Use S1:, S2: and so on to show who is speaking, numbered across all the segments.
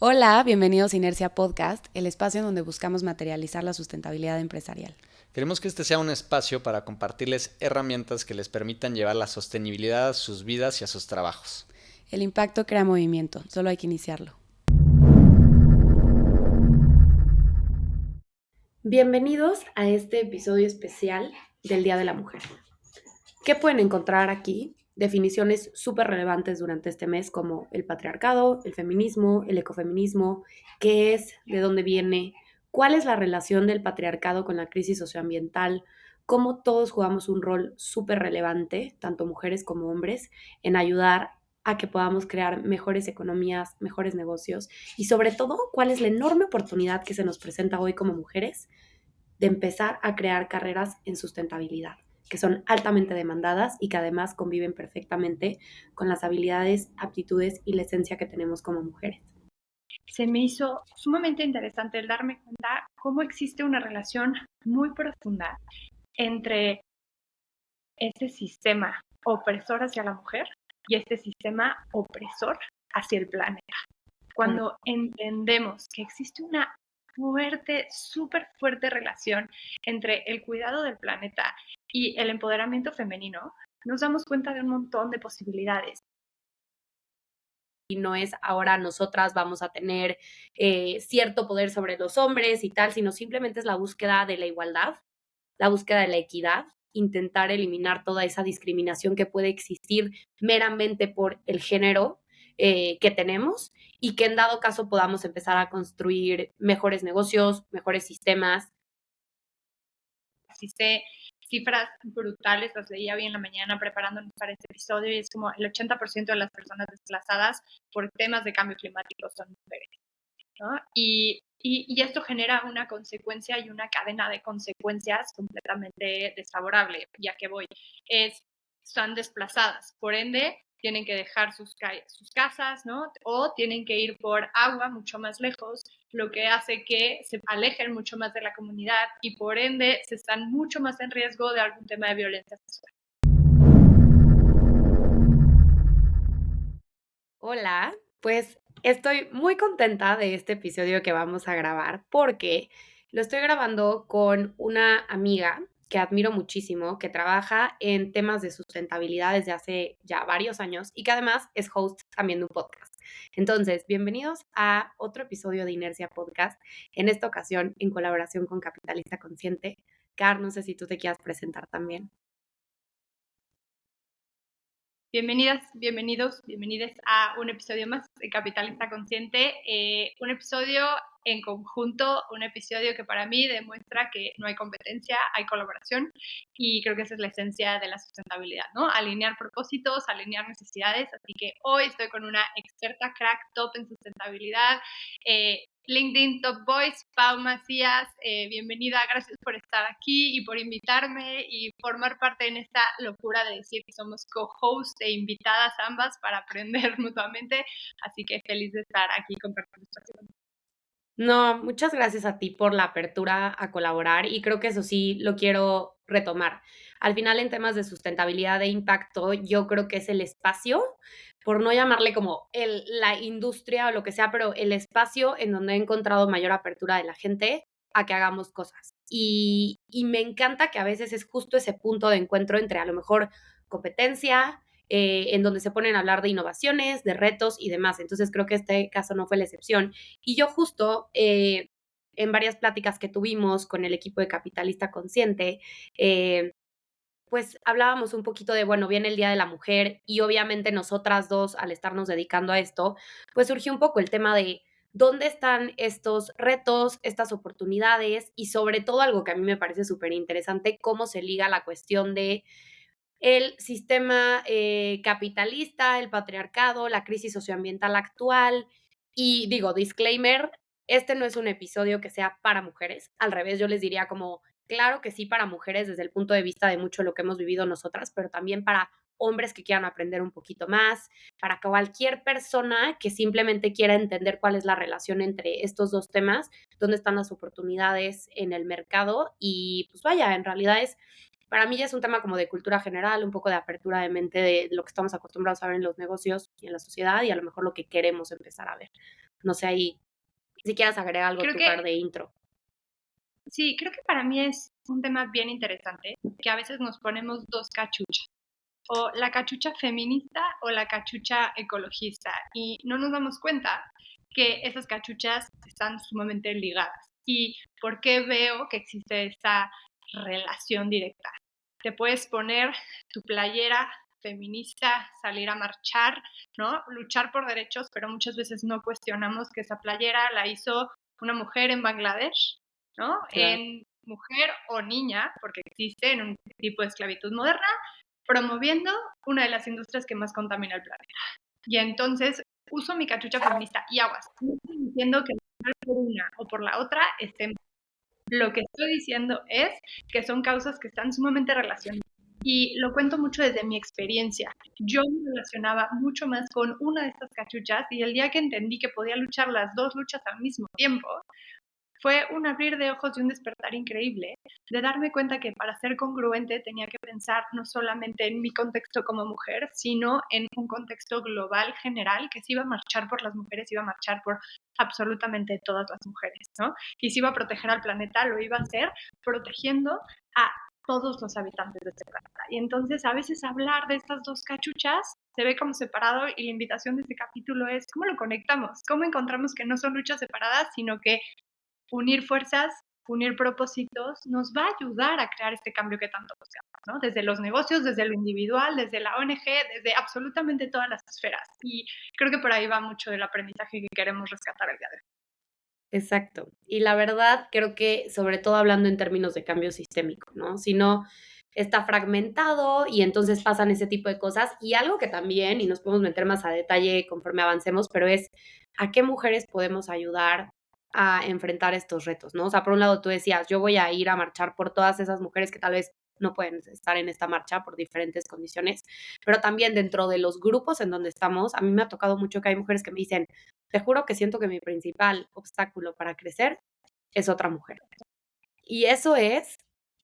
S1: Hola, bienvenidos a Inercia Podcast, el espacio en donde buscamos materializar la sustentabilidad empresarial.
S2: Queremos que este sea un espacio para compartirles herramientas que les permitan llevar la sostenibilidad a sus vidas y a sus trabajos.
S1: El impacto crea movimiento, solo hay que iniciarlo. Bienvenidos a este episodio especial del Día de la Mujer. ¿Qué pueden encontrar aquí? Definiciones súper relevantes durante este mes como el patriarcado, el feminismo, el ecofeminismo, qué es, de dónde viene, cuál es la relación del patriarcado con la crisis socioambiental, cómo todos jugamos un rol súper relevante, tanto mujeres como hombres, en ayudar a que podamos crear mejores economías, mejores negocios y sobre todo cuál es la enorme oportunidad que se nos presenta hoy como mujeres de empezar a crear carreras en sustentabilidad, que son altamente demandadas y que además conviven perfectamente con las habilidades, aptitudes y la esencia que tenemos como mujeres.
S3: Se me hizo sumamente interesante el darme cuenta cómo existe una relación muy profunda entre este sistema opresor hacia la mujer y este sistema opresor hacia el planeta. Cuando entendemos que existe una súper fuerte relación entre el cuidado del planeta y el empoderamiento femenino, nos damos cuenta de un montón de posibilidades.
S1: Y no es ahora nosotras vamos a tener cierto poder sobre los hombres y tal, sino simplemente es la búsqueda de la igualdad, la búsqueda de la equidad, intentar eliminar toda esa discriminación que puede existir meramente por el género que tenemos y que en dado caso podamos empezar a construir mejores negocios, mejores sistemas.
S3: Así cifras brutales, las leía hoy en la mañana preparándonos para este episodio y es como el 80% de las personas desplazadas por temas de cambio climático son mujeres, ¿no? Y esto genera una consecuencia y una cadena de consecuencias completamente desfavorable, ya que están desplazadas, por ende tienen que dejar sus casas, ¿no? O tienen que ir por agua mucho más lejos, lo que hace que se alejen mucho más de la comunidad y por ende se están mucho más en riesgo de algún tema de violencia sexual.
S1: Hola, pues estoy muy contenta de este episodio que vamos a grabar porque lo estoy grabando con una amiga que admiro muchísimo, que trabaja en temas de sustentabilidad desde hace ya varios años y que además es host también de un podcast. Entonces, bienvenidos a otro episodio de Inercia Podcast, en esta ocasión en colaboración con Capitalista Consciente. Car, no sé si tú te quieras presentar también.
S3: Bienvenidas, bienvenidos, bienvenides a un episodio más de Capitalista Consciente, un episodio en conjunto, un episodio que para mí demuestra que no hay competencia, hay colaboración y creo que esa es la esencia de la sustentabilidad, ¿no? Alinear propósitos, alinear necesidades, así que hoy estoy con una experta crack top en sustentabilidad, LinkedIn Top Voice, Pau Macías, bienvenida, gracias por estar aquí y por invitarme y formar parte en esta locura de decir que somos co-host e invitadas ambas para aprender mutuamente, así que feliz de estar aquí compartiendo espacio.
S1: No, muchas gracias a ti por la apertura a colaborar y creo que eso sí lo quiero retomar. Al final en temas de sustentabilidad e impacto, yo creo que es el espacio, por no llamarle como la industria o lo que sea, pero el espacio en donde he encontrado mayor apertura de la gente a que hagamos cosas. Y me encanta que a veces es justo ese punto de encuentro entre a lo mejor competencia, en donde se ponen a hablar de innovaciones, de retos y demás. Entonces creo que este caso no fue la excepción. Y yo justo en varias pláticas que tuvimos con el equipo de Capitalista Consciente, pues hablábamos un poquito de, bueno, viene el Día de la Mujer y obviamente nosotras dos, al estarnos dedicando a esto, pues surgió un poco el tema de dónde están estos retos, estas oportunidades y sobre todo algo que a mí me parece súper interesante, cómo se liga la cuestión de el sistema capitalista, el patriarcado, la crisis socioambiental actual. Y digo, disclaimer, este no es un episodio que sea para mujeres. Al revés, yo les diría como, claro que sí para mujeres desde el punto de vista de mucho lo que hemos vivido nosotras, pero también para hombres que quieran aprender un poquito más, para cualquier persona que simplemente quiera entender cuál es la relación entre estos dos temas, dónde están las oportunidades en el mercado y pues vaya, en realidad es para mí ya es un tema como de cultura general, un poco de apertura de mente de lo que estamos acostumbrados a ver en los negocios y en la sociedad y a lo mejor lo que queremos empezar a ver. No sé ahí si quieras agregar algo
S3: Creo
S1: tú
S3: que
S1: par de intro.
S3: sí, creo que para mí es un tema bien interesante, que a veces nos ponemos dos cachuchas, o la cachucha feminista o la cachucha ecologista, y no nos damos cuenta que esas cachuchas están sumamente ligadas. ¿Y por qué veo que existe esta relación directa? Te puedes poner tu playera feminista, salir a marchar, ¿no? Luchar por derechos, pero muchas veces no cuestionamos que esa playera la hizo una mujer en Bangladesh, ¿no?
S1: Claro.
S3: En mujer o niña, porque existe en un tipo de esclavitud moderna, promoviendo una de las industrias que más contamina el planeta. Y entonces uso mi cachucha feminista y aguas. No estoy diciendo que por una o por la otra estén. Lo que estoy diciendo es que son causas que están sumamente relacionadas. Y lo cuento mucho desde mi experiencia. Yo me relacionaba mucho más con una de estas cachuchas y el día que entendí que podía luchar las dos luchas al mismo tiempo, fue un abrir de ojos y un despertar increíble, de darme cuenta que para ser congruente tenía que pensar no solamente en mi contexto como mujer, sino en un contexto global general, que si iba a marchar por las mujeres, iba a marchar por absolutamente todas las mujeres, ¿no? Y si iba a proteger al planeta, lo iba a hacer protegiendo a todos los habitantes de este planeta. Y entonces a veces hablar de estas dos cachuchas se ve como separado y la invitación de este capítulo es cómo lo conectamos, cómo encontramos que no son luchas separadas, sino que unir fuerzas, unir propósitos, nos va a ayudar a crear este cambio que tanto buscamos, ¿no? Desde los negocios, desde lo individual, desde la ONG, desde absolutamente todas las esferas. Y creo que por ahí va mucho del aprendizaje que queremos rescatar el día de hoy.
S1: Exacto. Y la verdad, creo que sobre todo hablando en términos de cambio sistémico, ¿no? Si no está fragmentado y entonces pasan ese tipo de cosas. Y algo que también, y nos podemos meter más a detalle conforme avancemos, pero es a qué mujeres podemos ayudar a enfrentar estos retos, ¿no? O sea, por un lado tú decías, yo voy a ir a marchar por todas esas mujeres que tal vez no pueden estar en esta marcha por diferentes condiciones, pero también dentro de los grupos en donde estamos, a mí me ha tocado mucho que hay mujeres que me dicen, te juro que siento que mi principal obstáculo para crecer es otra mujer. Y eso es,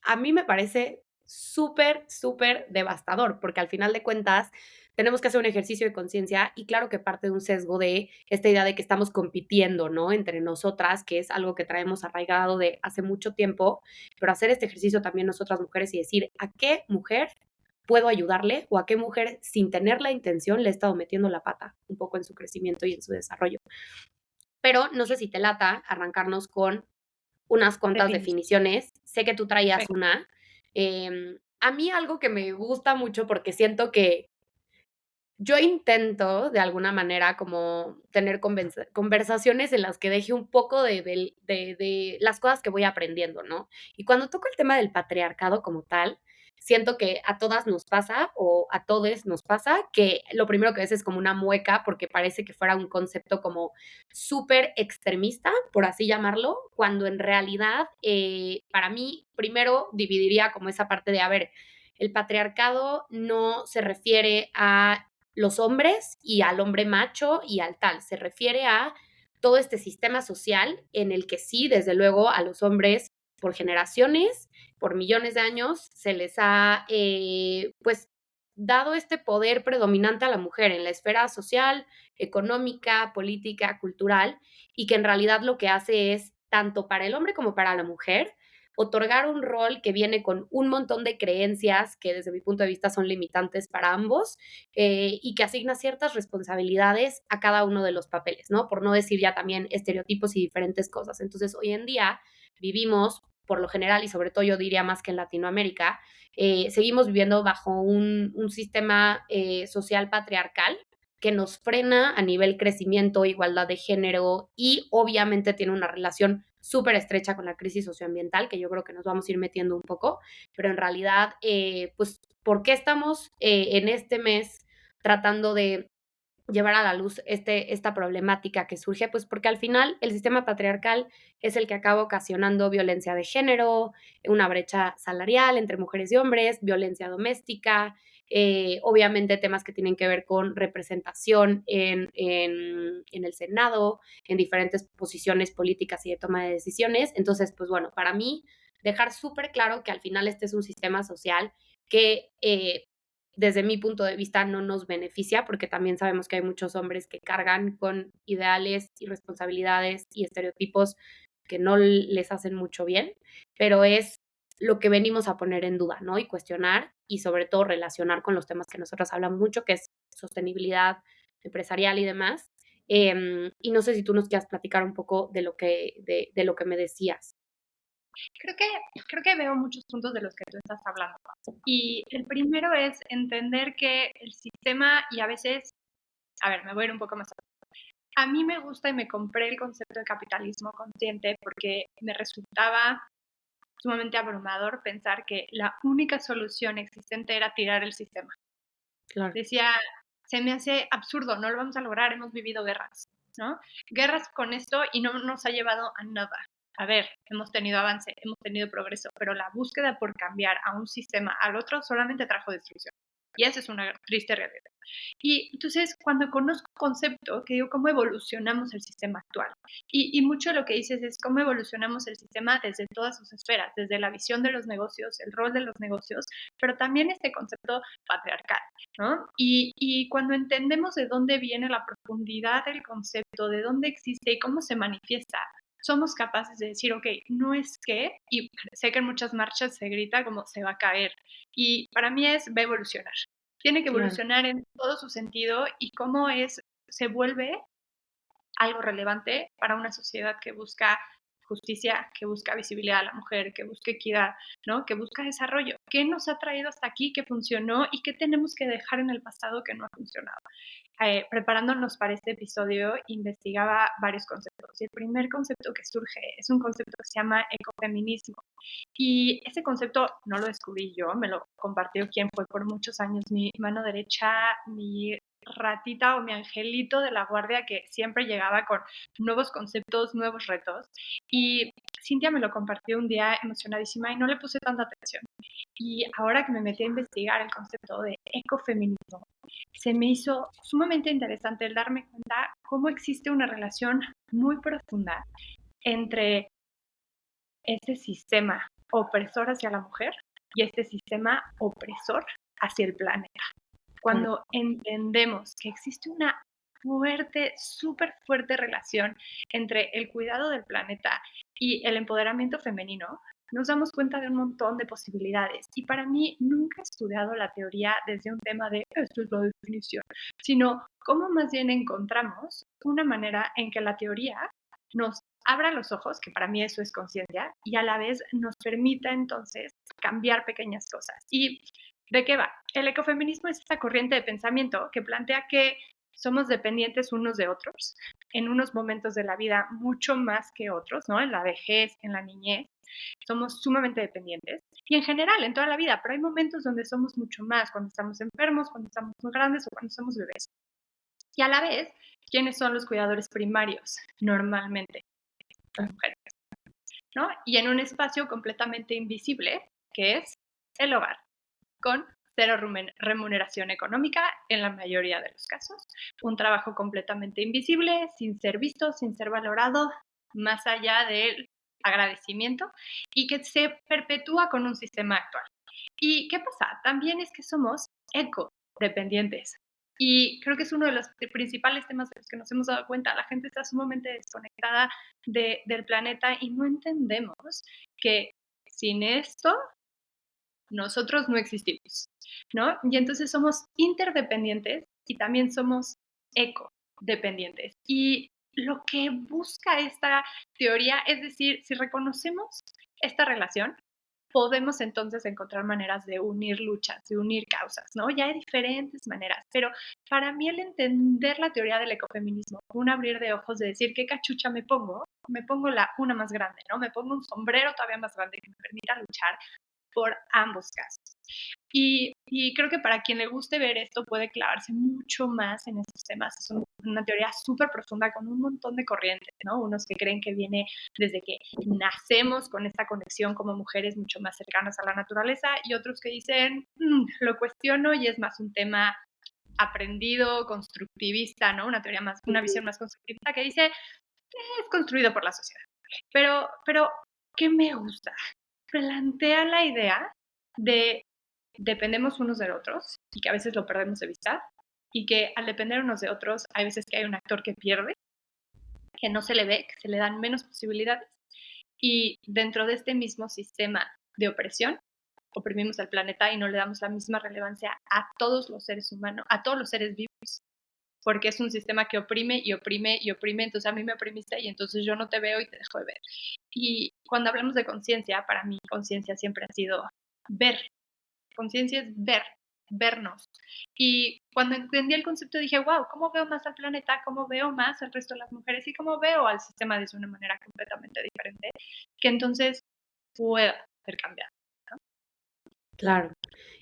S1: a mí me parece súper, súper devastador, porque al final de cuentas tenemos que hacer un ejercicio de conciencia y claro que parte de un sesgo de esta idea de que estamos compitiendo, ¿no? Entre nosotras, que es algo que traemos arraigado de hace mucho tiempo, pero hacer este ejercicio también nosotras mujeres y decir, ¿a qué mujer puedo ayudarle o a qué mujer sin tener la intención le he estado metiendo la pata un poco en su crecimiento y en su desarrollo? Pero no sé si te lata arrancarnos con unas cuantas
S3: Definición.
S1: definiciones. Sé que tú traías
S3: Venga.
S1: una. A mí algo que me gusta mucho porque siento que yo intento de alguna manera como tener conversaciones en las que deje un poco de las cosas que voy aprendiendo, ¿no? Y cuando toco el tema del patriarcado como tal, siento que a todas nos pasa o a todes nos pasa que lo primero que ves es como una mueca porque parece que fuera un concepto como súper extremista, por así llamarlo, cuando en realidad para mí primero dividiría como esa parte de, a ver, el patriarcado no se refiere a los hombres y al hombre macho y al tal. Se refiere a todo este sistema social en el que sí, desde luego, a los hombres por generaciones, por millones de años, se les ha, pues, dado este poder predominante a la mujer en la esfera social, económica, política, cultural, y que en realidad lo que hace es, tanto para el hombre como para la mujer, otorgar un rol que viene con un montón de creencias que desde mi punto de vista son limitantes para ambos y que asigna ciertas responsabilidades a cada uno de los papeles, ¿no? Por no decir ya también estereotipos y diferentes cosas. Entonces, hoy en día vivimos, por lo general, y sobre todo yo diría más que en Latinoamérica, seguimos viviendo bajo un sistema social patriarcal que nos frena a nivel crecimiento, igualdad de género y obviamente tiene una relación súper estrecha con la crisis socioambiental, que yo creo que nos vamos a ir metiendo un poco, pero en realidad, pues, ¿por qué estamos en este mes tratando de llevar a la luz esta problemática que surge? Pues porque al final el sistema patriarcal es el que acaba ocasionando violencia de género, una brecha salarial entre mujeres y hombres, violencia doméstica, obviamente temas que tienen que ver con representación en el Senado, en diferentes posiciones políticas y de toma de decisiones. Entonces, pues bueno, para mí, dejar súper claro que al final este es un sistema social que desde mi punto de vista no nos beneficia, porque también sabemos que hay muchos hombres que cargan con ideales y responsabilidades y estereotipos que no les hacen mucho bien, pero es lo que venimos a poner en duda, ¿no? Y cuestionar y sobre todo relacionar con los temas que nosotros hablamos mucho, que es sostenibilidad empresarial y demás. Y no sé si tú nos quieras platicar un poco de lo que me decías.
S3: Creo que veo muchos puntos de los que tú estás hablando. Y el primero es entender que el sistema, y a veces, a ver, me voy a ir un poco más. A mí me gusta y me compré el concepto de capitalismo consciente porque me resultaba sumamente abrumador pensar que la única solución existente era tirar el sistema.
S1: Claro.
S3: Decía, se me hace absurdo, no lo vamos a lograr, hemos vivido guerras, ¿no? Guerras con esto y no nos ha llevado a nada. A ver, hemos tenido avance, hemos tenido progreso, pero la búsqueda por cambiar a un sistema al otro solamente trajo destrucción. Y esa es una triste realidad. Y entonces, cuando conozco el concepto, que digo, ¿cómo evolucionamos el sistema actual? Y mucho de lo que dices es cómo evolucionamos el sistema desde todas sus esferas, desde la visión de los negocios, el rol de los negocios, pero también este concepto patriarcal, ¿no? Y cuando entendemos de dónde viene la profundidad del concepto, de dónde existe y cómo se manifiesta, somos capaces de decir, ok, no es que, y sé que en muchas marchas se grita como se va a caer, y para mí va a evolucionar. Tiene que evolucionar en todo su sentido y cómo se vuelve algo relevante para una sociedad que busca justicia, que busca visibilidad a la mujer, que busca equidad, ¿no? Que busca desarrollo. ¿Qué nos ha traído hasta aquí, qué funcionó y qué tenemos que dejar en el pasado que no ha funcionado? Preparándonos para este episodio, investigaba varios conceptos. Y el primer concepto que surge es un concepto que se llama ecofeminismo. Y ese concepto no lo descubrí yo, me lo compartió quien fue por muchos años mi mano derecha, mi ratita o mi angelito de la guardia que siempre llegaba con nuevos conceptos, nuevos retos. Y Cintia me lo compartió un día emocionadísima y no le puse tanta atención. Y ahora que me metí a investigar el concepto de ecofeminismo, se me hizo sumamente interesante el darme cuenta cómo existe una relación muy profunda entre este sistema opresor hacia la mujer y este sistema opresor hacia el planeta. Cuando entendemos que existe una súper fuerte relación entre el cuidado del planeta y el empoderamiento femenino, nos damos cuenta de un montón de posibilidades. Y para mí nunca he estudiado la teoría desde un tema de esto es la definición, sino cómo más bien encontramos una manera en que la teoría nos abra los ojos, que para mí eso es conciencia, y a la vez nos permita entonces cambiar pequeñas cosas. ¿Y de qué va? El ecofeminismo es esta corriente de pensamiento que plantea que somos dependientes unos de otros en unos momentos de la vida mucho más que otros, ¿no? En la vejez, en la niñez, somos sumamente dependientes y en general en toda la vida, pero hay momentos donde somos mucho más, cuando estamos enfermos, cuando estamos muy grandes o cuando somos bebés. Y a la vez, ¿quiénes son los cuidadores primarios? Normalmente, las mujeres, ¿no? Y en un espacio completamente invisible, que es el hogar, con cero remuneración económica en la mayoría de los casos, un trabajo completamente invisible, sin ser visto, sin ser valorado, más allá del agradecimiento, y que se perpetúa con un sistema actual. ¿Y qué pasa? También es que somos ecodependientes. Y creo que es uno de los principales temas de los que nos hemos dado cuenta. La gente está sumamente desconectada del planeta y no entendemos que sin esto nosotros no existimos, ¿no? Y entonces somos interdependientes y también somos ecodependientes. Y lo que busca esta teoría es decir, si reconocemos esta relación, podemos entonces encontrar maneras de unir luchas, de unir causas, ¿no? Ya hay diferentes maneras, pero para mí el entender la teoría del ecofeminismo, un abrir de ojos de decir, ¿qué cachucha me pongo? Me pongo una más grande, ¿no? Me pongo un sombrero todavía más grande que me permita luchar por ambos casos. Y creo que para quien le guste ver esto puede clavarse mucho más en estos temas. Es una teoría súper profunda con un montón de corrientes, ¿no? Unos que creen que viene desde que nacemos con esta conexión como mujeres mucho más cercanas a la naturaleza y otros que dicen, lo cuestiono y es más un tema aprendido, constructivista, ¿no? Una teoría más, una visión más constructivista que dice, es construido por la sociedad. Pero ¿qué me gusta? Plantea la idea de dependemos unos de otros y que a veces lo perdemos de vista y que al depender unos de otros hay veces que hay un actor que pierde, que no se le ve, que se le dan menos posibilidades y dentro de este mismo sistema de opresión oprimimos al planeta y no le damos la misma relevancia a todos los seres humanos, a todos los seres vivos, porque es un sistema que oprime y oprime y oprime, entonces a mí me oprimiste y entonces yo no te veo y te dejo de ver. Y cuando hablamos de conciencia, para mí conciencia siempre ha sido ver. Conciencia es ver, vernos. Y cuando entendí el concepto dije, wow, ¿cómo veo más al planeta? ¿Cómo veo más al resto de las mujeres? Y cómo veo al sistema de una manera completamente diferente, que entonces pueda ser cambiado.
S1: Claro.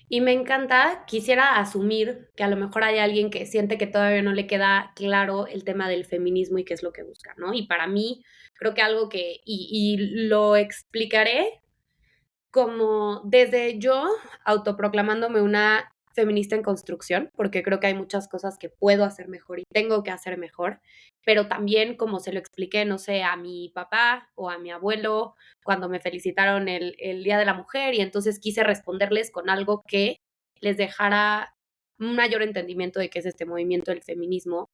S1: Y me encanta, quisiera asumir que a lo mejor hay alguien que siente que todavía no le queda claro el tema del feminismo y qué es lo que busca, ¿no? Y para mí, creo que algo que, y lo explicaré como desde yo autoproclamándome una feminista en construcción, porque creo que hay muchas cosas que puedo hacer mejor y tengo que hacer mejor, pero también como se lo expliqué, no sé, a mi papá o a mi abuelo cuando me felicitaron el Día de la Mujer y entonces quise responderles con algo que les dejara un mayor entendimiento de qué es este movimiento del feminismo,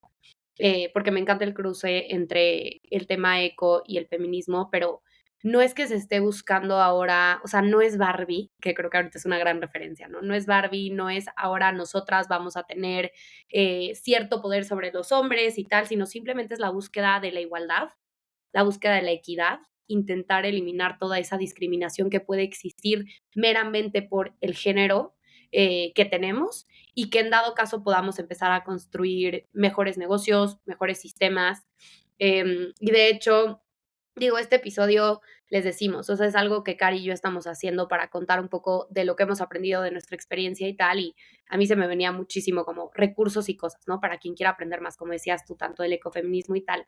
S1: porque me encanta el cruce entre el tema eco y el feminismo, pero no es que se esté buscando ahora, o sea, no es Barbie, que creo que ahorita es una gran referencia, ¿no? No es Barbie, no es ahora nosotras vamos a tener cierto poder sobre los hombres y tal, sino simplemente es la búsqueda de la igualdad, la búsqueda de la equidad, intentar eliminar toda esa discriminación que puede existir meramente por el género que tenemos y que en dado caso podamos empezar a construir mejores negocios, mejores sistemas. Y de hecho, digo, este episodio les decimos, o sea, es algo que Cari y yo estamos haciendo para contar un poco de lo que hemos aprendido de nuestra experiencia y tal, y a mí se me venía muchísimo como recursos y cosas, ¿no? Para quien quiera aprender más, como decías tú, tanto del ecofeminismo y tal.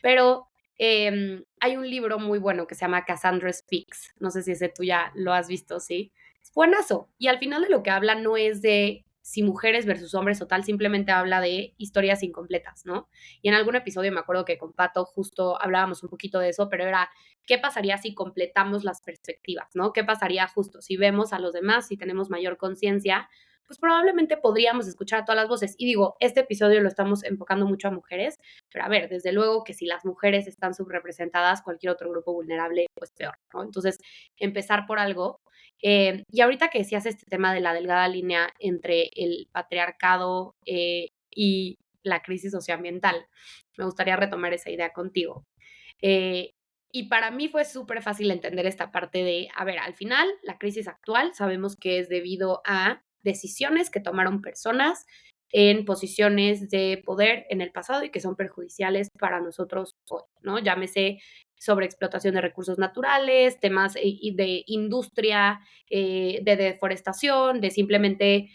S1: Pero hay un libro muy bueno que se llama Cassandra Speaks, no sé si ese tú ya lo has visto, ¿sí? Es buenazo, y al final de lo que habla no es de si mujeres versus hombres o tal, simplemente habla de historias incompletas, ¿no? Y en algún episodio me acuerdo que con Pato justo hablábamos un poquito de eso, pero era, ¿qué pasaría si completamos las perspectivas, ¿no? ¿Qué pasaría justo si vemos a los demás, si tenemos mayor conciencia? Pues probablemente podríamos escuchar a todas las voces. Y digo, este episodio lo estamos enfocando mucho a mujeres, pero a ver, desde luego que si las mujeres están subrepresentadas, cualquier otro grupo vulnerable, pues peor, ¿no? Entonces, empezar por algo. Y ahorita que decías este tema de la delgada línea entre el patriarcado y la crisis socioambiental, me gustaría retomar esa idea contigo. Eh, y para mí fue súper fácil entender esta parte de, a ver, al final, la crisis actual sabemos que es debido a decisiones que tomaron personas en posiciones de poder en el pasado y que son perjudiciales para nosotros hoy, ¿no? Llámese sobreexplotación de recursos naturales, temas de industria, de deforestación, de simplemente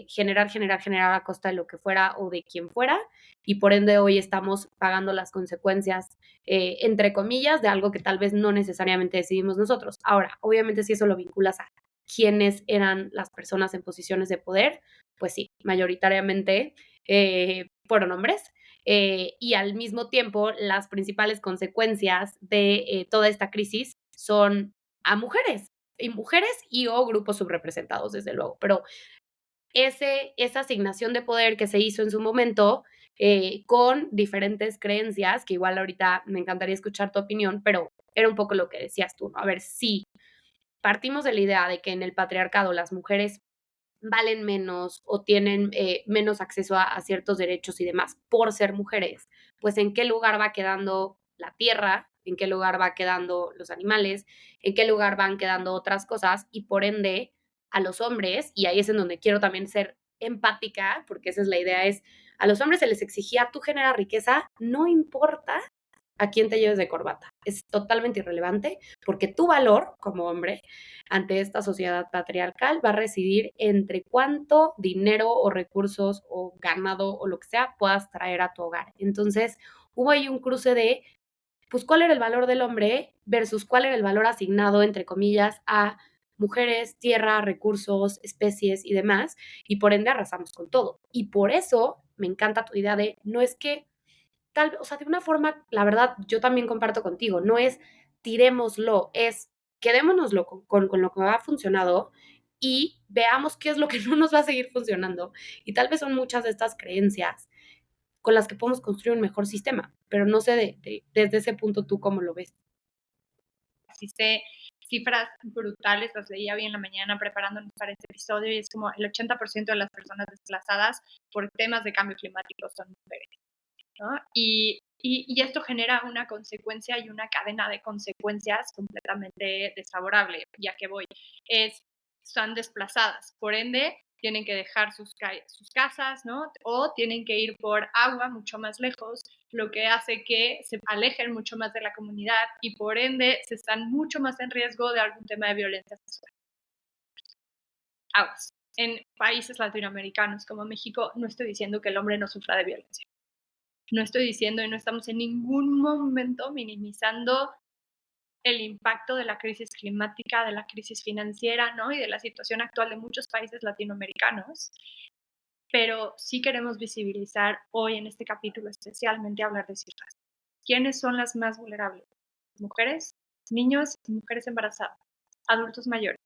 S1: generar a costa de lo que fuera o de quien fuera, y por ende hoy estamos pagando las consecuencias, entre comillas, de algo que tal vez no necesariamente decidimos nosotros. Ahora, obviamente si eso lo vinculas a quiénes eran las personas en posiciones de poder, pues sí, mayoritariamente fueron hombres. Y al mismo tiempo, las principales consecuencias de toda esta crisis son a mujeres, y o grupos subrepresentados, desde luego. Pero esa asignación de poder que se hizo en su momento con diferentes creencias, que igual ahorita me encantaría escuchar tu opinión, pero era un poco lo que decías tú, ¿no? A ver, si partimos de la idea de que en el patriarcado las mujeres valen menos o tienen menos acceso a ciertos derechos y demás por ser mujeres, pues en qué lugar va quedando la tierra, en qué lugar va quedando los animales, en qué lugar van quedando otras cosas y por ende a los hombres, y ahí es en donde quiero también ser empática, porque esa es la idea, es a los hombres se les exigía tú generas riqueza, no importa a quién te lleves de corbata, es totalmente irrelevante porque tu valor como hombre ante esta sociedad patriarcal va a residir entre cuánto dinero o recursos o ganado o lo que sea puedas traer a tu hogar. Entonces, hubo ahí un cruce de, pues, cuál era el valor del hombre versus cuál era el valor asignado, entre comillas, a mujeres, tierra, recursos, especies y demás, y por ende arrasamos con todo. Y por eso me encanta tu idea de, no es que tal, o sea, de una forma, la verdad, yo también comparto contigo, no es tirémoslo, es quedémonoslo con lo que ha funcionado y veamos qué es lo que no nos va a seguir funcionando. Y tal vez son muchas de estas creencias con las que podemos construir un mejor sistema, pero no sé desde ese punto tú cómo lo ves.
S3: Existe cifras brutales, las leía hoy en la mañana preparándonos para este episodio, y es como el 80% de las personas desplazadas por temas de cambio climático son mujeres, ¿no? Y esto genera una consecuencia y una cadena de consecuencias completamente desfavorable. Ya que voy, están desplazadas, por ende tienen que dejar sus casas, ¿no? O tienen que ir por agua mucho más lejos, lo que hace que se alejen mucho más de la comunidad y por ende se están mucho más en riesgo de algún tema de violencia sexual. Aguas. En países latinoamericanos como México, no estoy diciendo que el hombre no sufra de violencia. No estoy diciendo y no estamos en ningún momento minimizando el impacto de la crisis climática, de la crisis financiera, ¿no? Y de la situación actual de muchos países latinoamericanos. Pero sí queremos visibilizar hoy en este capítulo especialmente hablar de cifras. ¿Quiénes son las más vulnerables? Mujeres, niños y mujeres embarazadas, adultos mayores.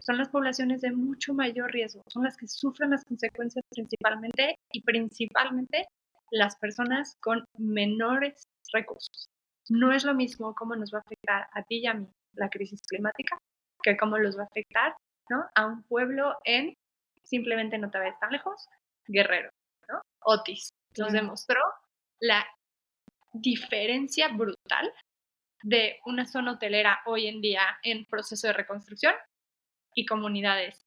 S3: Son las poblaciones de mucho mayor riesgo, son las que sufren las consecuencias principalmente las personas con menores recursos. No es lo mismo cómo nos va a afectar a ti y a mí la crisis climática que cómo los va a afectar, ¿no? A un pueblo en, simplemente no te vayas tan lejos, Guerrero, ¿no? Otis nos demostró la diferencia brutal de una zona hotelera hoy en día en proceso de reconstrucción y comunidades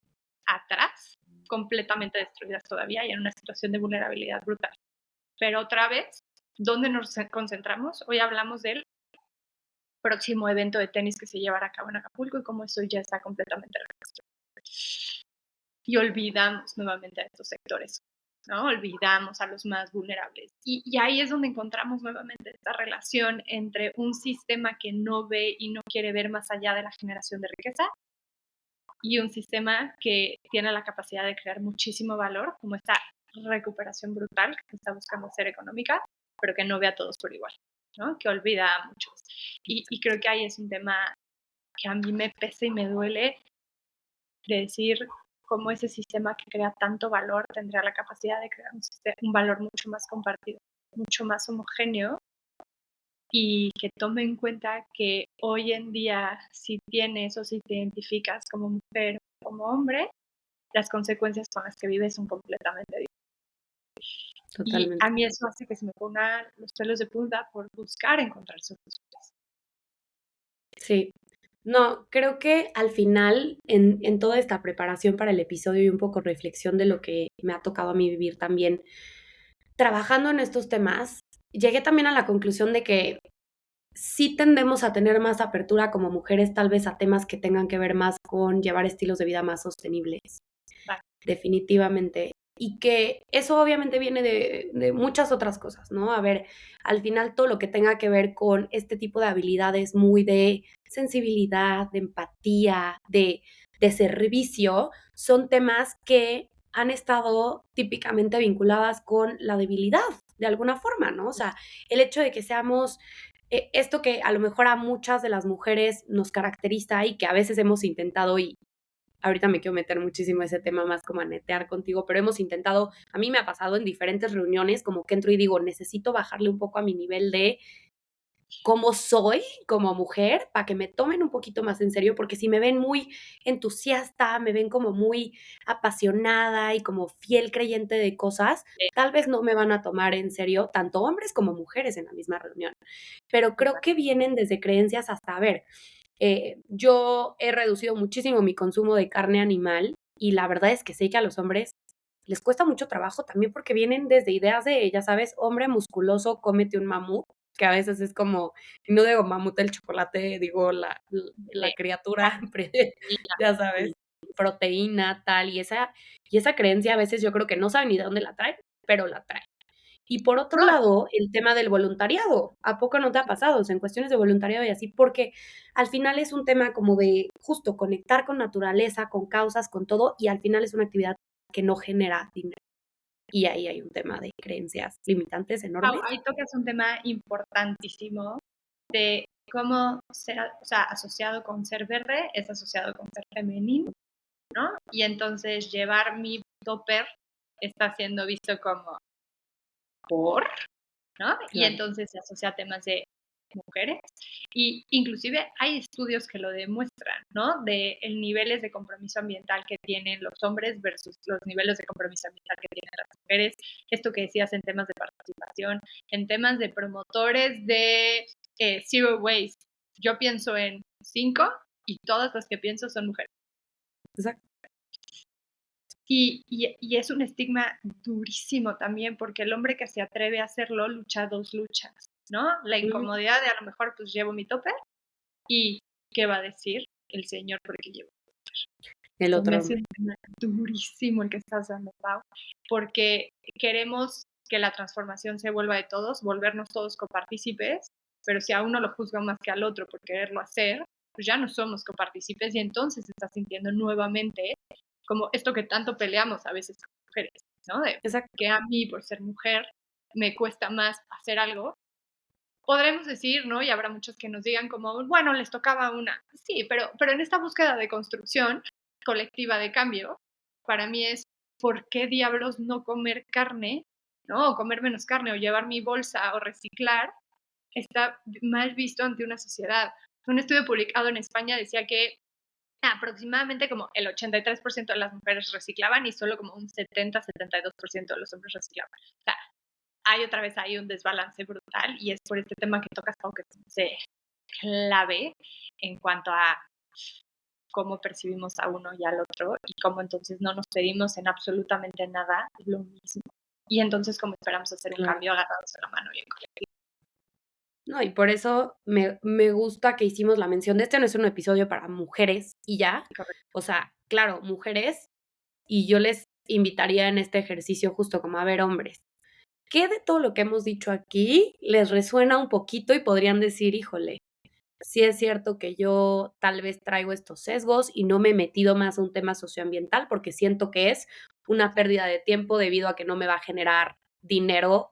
S3: atrás, completamente destruidas todavía y en una situación de vulnerabilidad brutal. Pero otra vez, ¿dónde nos concentramos? Hoy hablamos del próximo evento de tenis que se llevará a cabo en Acapulco y cómo eso ya está completamente reconstruido. Y olvidamos nuevamente a estos sectores, ¿no? Olvidamos a los más vulnerables. Y ahí es donde encontramos nuevamente esta relación entre un sistema que no ve y no quiere ver más allá de la generación de riqueza y un sistema que tiene la capacidad de crear muchísimo valor, como esta recuperación brutal que está buscando ser económica, pero que no ve a todos por igual, ¿no? Que olvida a muchos. Y creo que ahí es un tema que a mí me pesa y me duele de decir cómo ese sistema que crea tanto valor tendría la capacidad de crear un valor mucho más compartido, mucho más homogéneo, y que tome en cuenta que hoy en día, si tienes o si te identificas como mujer o como hombre, las consecuencias con las que vives son completamente diferentes.
S1: Totalmente.
S3: Y a mí eso hace que se me pongan los pelos de punta por buscar encontrar soluciones.
S1: Sí. No, creo que al final, en toda esta preparación para el episodio y un poco reflexión de lo que me ha tocado a mí vivir también, trabajando en estos temas, llegué también a la conclusión de que sí tendemos a tener más apertura como mujeres, tal vez a temas que tengan que ver más con llevar estilos de vida más sostenibles.
S3: Vale.
S1: Definitivamente. Y que eso obviamente viene de muchas otras cosas, ¿no? A ver, al final todo lo que tenga que ver con este tipo de habilidades muy de sensibilidad, de empatía, de servicio, son temas que han estado típicamente vinculadas con la debilidad, de alguna forma, ¿no? O sea, el hecho de que seamos esto que a lo mejor a muchas de las mujeres nos caracteriza y que a veces hemos intentado, y ahorita me quiero meter muchísimo ese tema más como a netear contigo, pero hemos intentado, a mí me ha pasado en diferentes reuniones, como que entro y digo, necesito bajarle un poco a mi nivel de cómo soy como mujer para que me tomen un poquito más en serio, porque si me ven muy entusiasta, me ven como muy apasionada y como fiel creyente de cosas, tal vez no me van a tomar en serio tanto hombres como mujeres en la misma reunión. Pero creo que vienen desde creencias hasta, a ver, yo he reducido muchísimo mi consumo de carne animal y la verdad es que sé que a los hombres les cuesta mucho trabajo también porque vienen desde ideas de, ya sabes, hombre musculoso, cómete un mamut, que a veces es como, y no digo mamut el chocolate, digo la criatura, ya sabes, proteína, tal, y esa creencia a veces yo creo que no saben ni de dónde la traen, pero la traen. Y por otro lado, el tema del voluntariado, ¿a poco no te ha pasado? O sea, en cuestiones de voluntariado y así, porque al final es un tema como de justo conectar con naturaleza, con causas, con todo, y al final es una actividad que no genera dinero. Y ahí hay un tema de creencias limitantes enormes.
S3: Ahí tocas un tema importantísimo de cómo ser, o sea, asociado con ser verde, es asociado con ser femenino, ¿no? Y entonces llevar mi topper está siendo visto como por, ¿no? Y
S1: Claro.
S3: entonces se asocia a temas de mujeres y inclusive hay estudios que lo demuestran, ¿no? De el niveles de compromiso ambiental que tienen los hombres versus los niveles de compromiso ambiental que tienen las mujeres. Esto que decías en temas de participación, en temas de promotores de zero waste. Yo pienso en 5 y todas las que pienso son mujeres.
S1: Exacto.
S3: Y es un estigma durísimo también, porque el hombre que se atreve a hacerlo lucha 2 luchas, ¿no? La incomodidad de a lo mejor pues llevo mi topper y ¿qué va a decir el señor por el que llevo?
S1: El
S3: Me
S1: otro
S3: hace
S1: hombre.
S3: un tema durísimo el que estás dando, Pau, porque queremos que la transformación se vuelva de todos, volvernos todos copartícipes, pero si a uno lo juzga más que al otro por quererlo hacer, pues ya no somos copartícipes y entonces se está sintiendo nuevamente como esto que tanto peleamos a veces con mujeres, ¿no? De
S1: Exacto.
S3: que a mí, por ser mujer, me cuesta más hacer algo. Podremos decir, ¿no? Y habrá muchos que nos digan como, bueno, les tocaba una. Sí, pero en esta búsqueda de construcción colectiva de cambio, para mí es, ¿por qué diablos no comer carne, ¿no? O comer menos carne, o llevar mi bolsa, o reciclar, está mal visto ante una sociedad. Un estudio publicado en España decía que aproximadamente como el 83% de las mujeres reciclaban y solo como un 70-72% de los hombres reciclaban. O sea, hay otra vez ahí un desbalance brutal y es por este tema que tocas, aunque se clave en cuanto a cómo percibimos a uno y al otro y cómo entonces no nos pedimos en absolutamente nada lo mismo. Y entonces cómo esperamos hacer un cambio agarrados de la mano y en colectivo.
S1: No, y por eso me gusta que hicimos la mención de este no es un episodio para mujeres y ya.
S3: Correcto.
S1: O sea, claro, mujeres, y yo les invitaría en este ejercicio justo como a ver hombres. ¿Qué de todo lo que hemos dicho aquí les resuena un poquito y podrían decir, híjole, sí es cierto que yo tal vez traigo estos sesgos y no me he metido más a un tema socioambiental porque siento que es una pérdida de tiempo debido a que no me va a generar dinero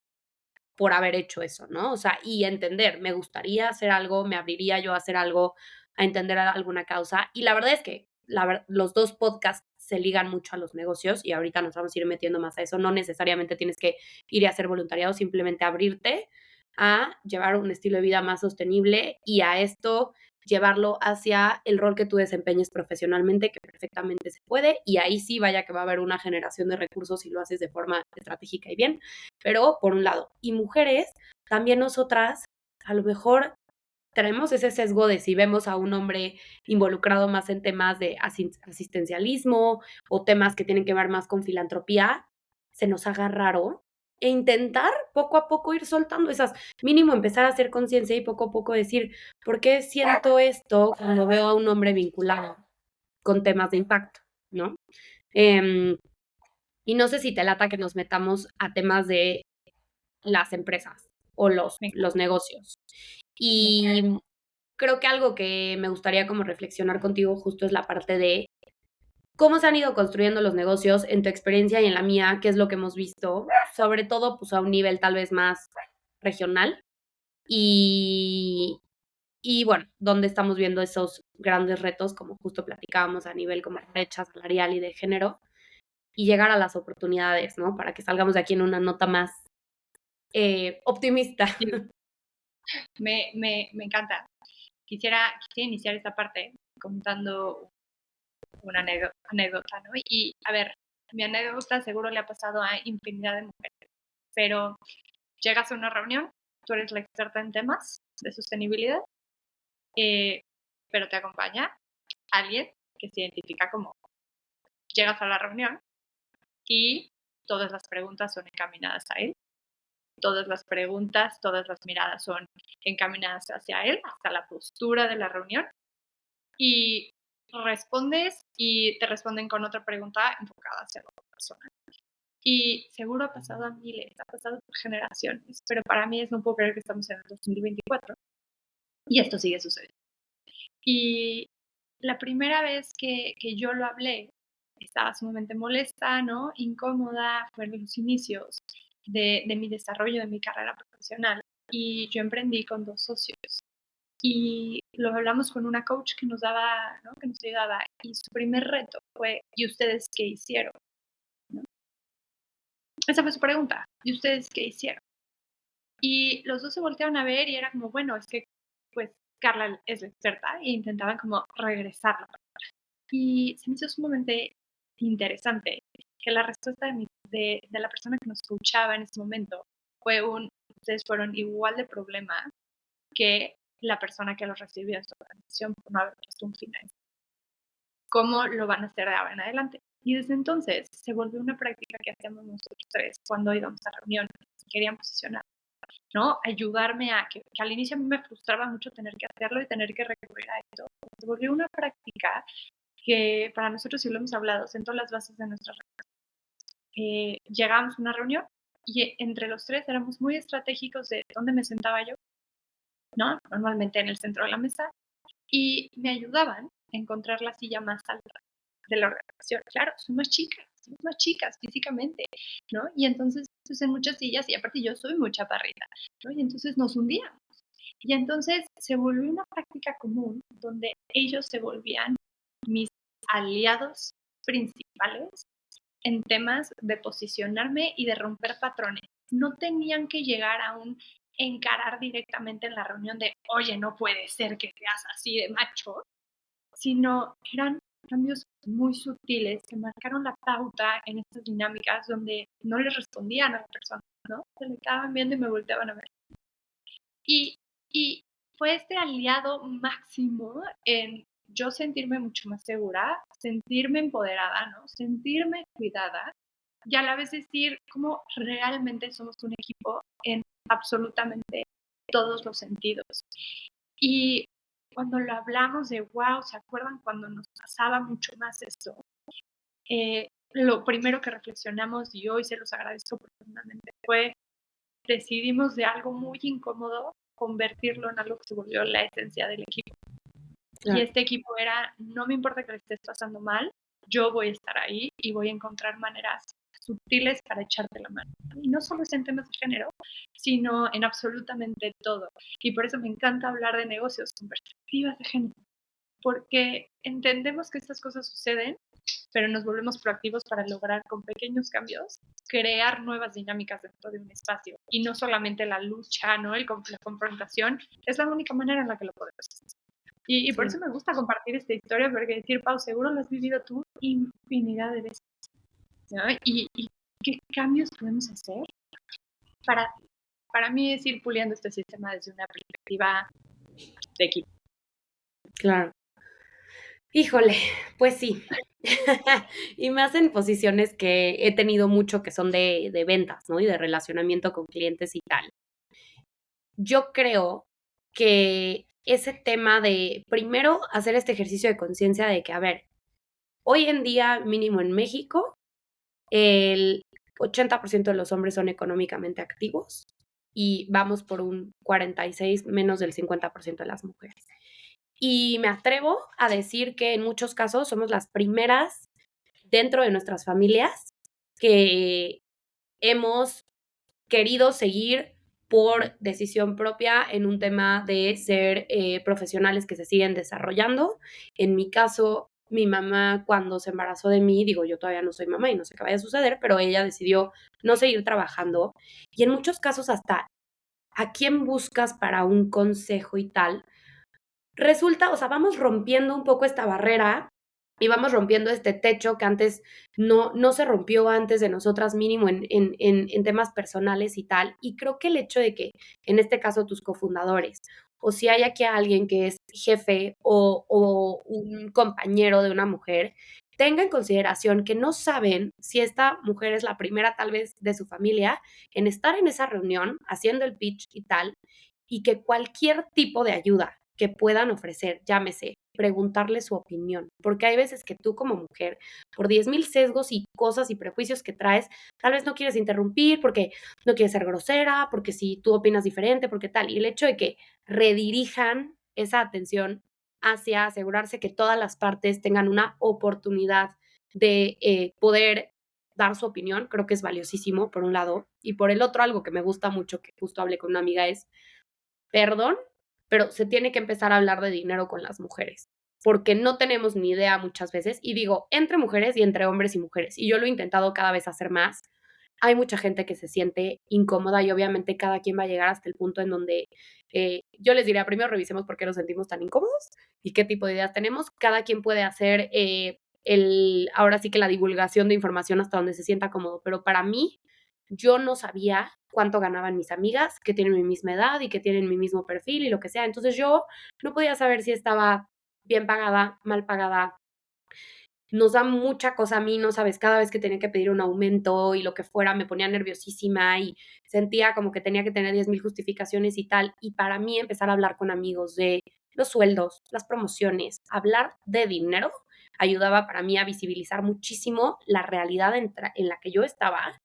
S1: por haber hecho eso, ¿no? O sea, y entender, me gustaría hacer algo, me abriría yo a hacer algo, a entender alguna causa. Y la verdad es que los dos podcasts se ligan mucho a los negocios y ahorita nos vamos a ir metiendo más a eso. No necesariamente tienes que ir a hacer voluntariado, simplemente abrirte a llevar un estilo de vida más sostenible y a esto llevarlo hacia el rol que tú desempeñes profesionalmente, que perfectamente se puede, y ahí sí vaya que va a haber una generación de recursos si lo haces de forma estratégica y bien, pero por un lado. Y mujeres, también nosotras, a lo mejor tenemos ese sesgo de si vemos a un hombre involucrado más en temas de asistencialismo o temas que tienen que ver más con filantropía, se nos haga raro e intentar poco a poco ir soltando esas, mínimo empezar a hacer conciencia y poco a poco decir, ¿por qué siento esto cuando veo a un hombre vinculado con temas de impacto, ¿no? Y no sé si te lata que nos metamos a temas de las empresas o los negocios. Y creo que algo que me gustaría como reflexionar contigo justo es la parte de cómo se han ido construyendo los negocios en tu experiencia y en la mía, qué es lo que hemos visto, sobre todo pues a un nivel tal vez más regional y, y bueno, donde estamos viendo esos grandes retos, como justo platicábamos a nivel como brecha salarial y de género, y llegar a las oportunidades, ¿no? Para que salgamos de aquí en una nota más optimista.
S3: Sí, me encanta. Quisiera iniciar esta parte contando una anécdota, ¿no? Y a ver, mi anécdota seguro le ha pasado a infinidad de mujeres, pero llegas a una reunión, tú eres la experta en temas de sostenibilidad, pero te acompaña alguien que se identifica como llegas a la reunión y todas las preguntas son encaminadas a él, todas las preguntas, todas las miradas son encaminadas hacia él, hasta la postura de la reunión y respondes y te responden con otra pregunta enfocada hacia la otra persona. Y seguro ha pasado a miles, ha pasado por generaciones, pero para mí es no puedo creer que estamos en el 2024 y esto sigue sucediendo. Y la primera vez que yo lo hablé, estaba sumamente molesta, ¿no? Incómoda, fueron los inicios de mi desarrollo, de mi carrera profesional. Y yo emprendí con 2 socios. Y lo hablamos con una coach que nos daba, ¿no? Que nos ayudaba, y su primer reto fue, ¿y ustedes qué hicieron? ¿No? Esa fue su pregunta, ¿y ustedes qué hicieron? Y los dos se voltearon a ver y era como, bueno, es que pues Carla es la experta e intentaban como regresarla. Y se me hizo sumamente interesante que la respuesta de la persona que nos escuchaba en ese momento fue ustedes fueron igual de problema que la persona que los recibió en su organización por no haber puesto un fin a eso. ¿Cómo lo van a hacer de ahora en adelante? Y desde entonces se volvió una práctica que hacíamos nosotros tres cuando íbamos a reuniones, querían posicionar, ¿no? Ayudarme a que al inicio a mí me frustraba mucho tener que hacerlo y tener que recurrir a esto. Se volvió una práctica que para nosotros, sí lo hemos hablado, sentó las bases de nuestra relación. Llegábamos a una reunión y entre los tres éramos muy estratégicos de dónde me sentaba yo, ¿no? Normalmente en el centro de la mesa, y me ayudaban a encontrar la silla más alta de la organización. Claro, somos más chicas físicamente, ¿no? Y entonces, pues en muchas sillas, y aparte yo soy muy chaparrita, ¿no? Y entonces nos hundíamos. Y entonces se volvió una práctica común donde ellos se volvían mis aliados principales en temas de posicionarme y de romper patrones. No tenían que llegar a un encarar directamente en la reunión de, oye, no puede ser que seas así de macho, sino eran cambios muy sutiles que marcaron la pauta en estas dinámicas donde no les respondían a la persona, ¿no? Se me estaban viendo y me volteaban a ver. Y, y fue este aliado máximo en yo sentirme mucho más segura, sentirme empoderada, ¿no? Sentirme cuidada y a la vez decir cómo realmente somos un equipo en absolutamente todos los sentidos. Y cuando lo hablamos de, wow, ¿se acuerdan cuando nos pasaba mucho más esto? Lo primero que reflexionamos, y hoy se los agradezco profundamente, fue decidimos de algo muy incómodo convertirlo en algo que se volvió la esencia del equipo. Claro. Y este equipo era, no me importa que le estés pasando mal, yo voy a estar ahí y voy a encontrar maneras sutiles para echarte la mano. Y no solo es en temas de género, sino en absolutamente todo. Y por eso me encanta hablar de negocios con perspectivas de género, porque entendemos que estas cosas suceden, pero nos volvemos proactivos para lograr con pequeños cambios crear nuevas dinámicas dentro de un espacio y no solamente la lucha, ¿no? La confrontación es la única manera en la que lo podemos hacer. Y sí. Por eso me gusta compartir esta historia, porque decir, Pau, seguro lo has vivido tú infinidad de veces, ¿no? Y qué cambios podemos hacer para mí es ir puliendo este sistema desde una perspectiva de equipo.
S1: Claro. Híjole, pues sí. Y más en posiciones que he tenido mucho que son de ventas, ¿no? Y de relacionamiento con clientes y tal. Yo creo que ese tema de, primero, hacer este ejercicio de conciencia de que, a ver, hoy en día, mínimo en México, el 80% de los hombres son económicamente activos y vamos por un 46, menos del 50% de las mujeres. Y me atrevo a decir que en muchos casos somos las primeras dentro de nuestras familias que hemos querido seguir por decisión propia en un tema de ser profesionales que se siguen desarrollando. En mi caso, mi mamá cuando se embarazó de mí, digo, yo todavía no soy mamá y no sé qué vaya a suceder, pero ella decidió no seguir trabajando. Y en muchos casos hasta a quién buscas para un consejo y tal, resulta, o sea, vamos rompiendo un poco esta barrera y vamos rompiendo este techo que antes no se rompió antes de nosotras mínimo en temas personales y tal. Y creo que el hecho de que, en este caso, tus cofundadores, o si hay aquí alguien que es jefe o un compañero de una mujer, tenga en consideración que no saben si esta mujer es la primera tal vez de su familia en estar en esa reunión haciendo el pitch y tal, y que cualquier tipo de ayuda que puedan ofrecer, llámese, preguntarle su opinión, porque hay veces que tú como mujer, por 10,000 sesgos y cosas y prejuicios que traes, tal vez no quieres interrumpir porque no quieres ser grosera, porque si tú opinas diferente, porque tal, y el hecho de que redirijan esa atención hacia asegurarse que todas las partes tengan una oportunidad de poder dar su opinión, creo que es valiosísimo, por un lado, y por el otro, algo que me gusta mucho, que justo hablé con una amiga, es, perdón, pero se tiene que empezar a hablar de dinero con las mujeres, porque no tenemos ni idea muchas veces, y digo, entre mujeres y entre hombres y mujeres, y yo lo he intentado cada vez hacer más. Hay mucha gente que se siente incómoda y obviamente cada quien va a llegar hasta el punto en donde yo les diría, primero revisemos por qué nos sentimos tan incómodos y qué tipo de ideas tenemos. Cada quien puede hacer ahora sí que la divulgación de información hasta donde se sienta cómodo, pero para mí, yo no sabía cuánto ganaban mis amigas que tienen mi misma edad y que tienen mi mismo perfil y lo que sea. Entonces yo no podía saber si estaba bien pagada, mal pagada. Nos da mucha cosa a mí, no sabes, cada vez que tenía que pedir un aumento y lo que fuera, me ponía nerviosísima y sentía como que tenía que tener 10,000 justificaciones y tal. Y para mí empezar a hablar con amigos de los sueldos, las promociones, hablar de dinero, ayudaba para mí a visibilizar muchísimo la realidad en la que yo estaba.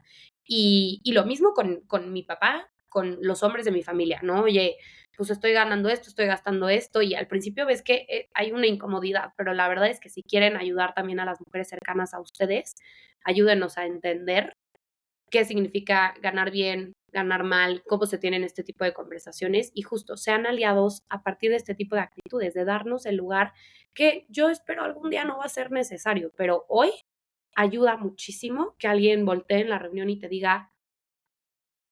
S1: Y lo mismo con mi papá, con los hombres de mi familia, ¿no? Oye, pues estoy ganando esto, estoy gastando esto, y al principio ves que hay una incomodidad, pero la verdad es que si quieren ayudar también a las mujeres cercanas a ustedes, ayúdenos a entender qué significa ganar bien, ganar mal, cómo se tienen este tipo de conversaciones y justo sean aliados a partir de este tipo de actitudes, de darnos el lugar que yo espero algún día no va a ser necesario, pero hoy ayuda muchísimo que alguien voltee en la reunión y te diga,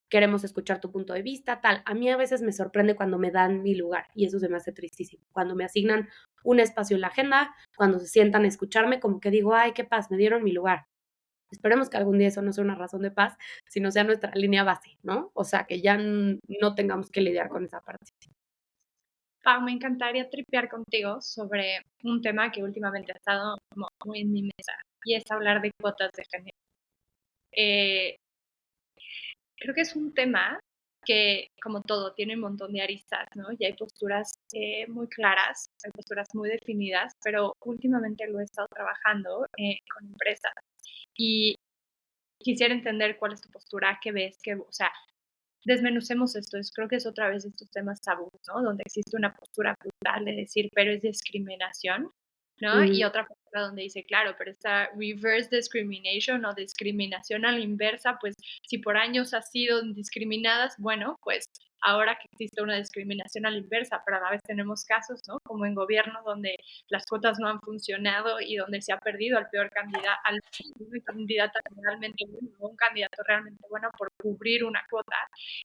S1: queremos escuchar tu punto de vista, tal. A mí a veces me sorprende cuando me dan mi lugar y eso se me hace tristísimo. Cuando me asignan un espacio en la agenda, cuando se sientan a escucharme, como que digo, ay, qué paz, me dieron mi lugar. Esperemos que algún día eso no sea una razón de paz, sino sea nuestra línea base, ¿no? O sea, que ya no tengamos que lidiar con esa parte.
S3: Pau, me encantaría tripear contigo sobre un tema que últimamente ha estado como muy en mi mesa y es hablar de cuotas de género. Creo que es un tema que, como todo, tiene un montón de aristas, ¿no? Y hay posturas muy claras, hay posturas muy definidas, pero últimamente lo he estado trabajando con empresas y quisiera entender cuál es tu postura, qué ves, o sea, desmenucemos esto. Creo que es otra vez estos temas tabú, ¿no? Donde existe una postura brutal de decir, pero es discriminación, ¿no? Y otra postura donde dice, claro, pero esta reverse discrimination o discriminación a la inversa, pues si por años has sido discriminadas, bueno, pues ahora que existe una discriminación a la inversa, pero a la vez tenemos casos, ¿no? Como en gobiernos donde las cuotas no han funcionado y donde se ha perdido al peor candidato, al candidata realmente bueno, un candidato realmente bueno por cubrir una cuota.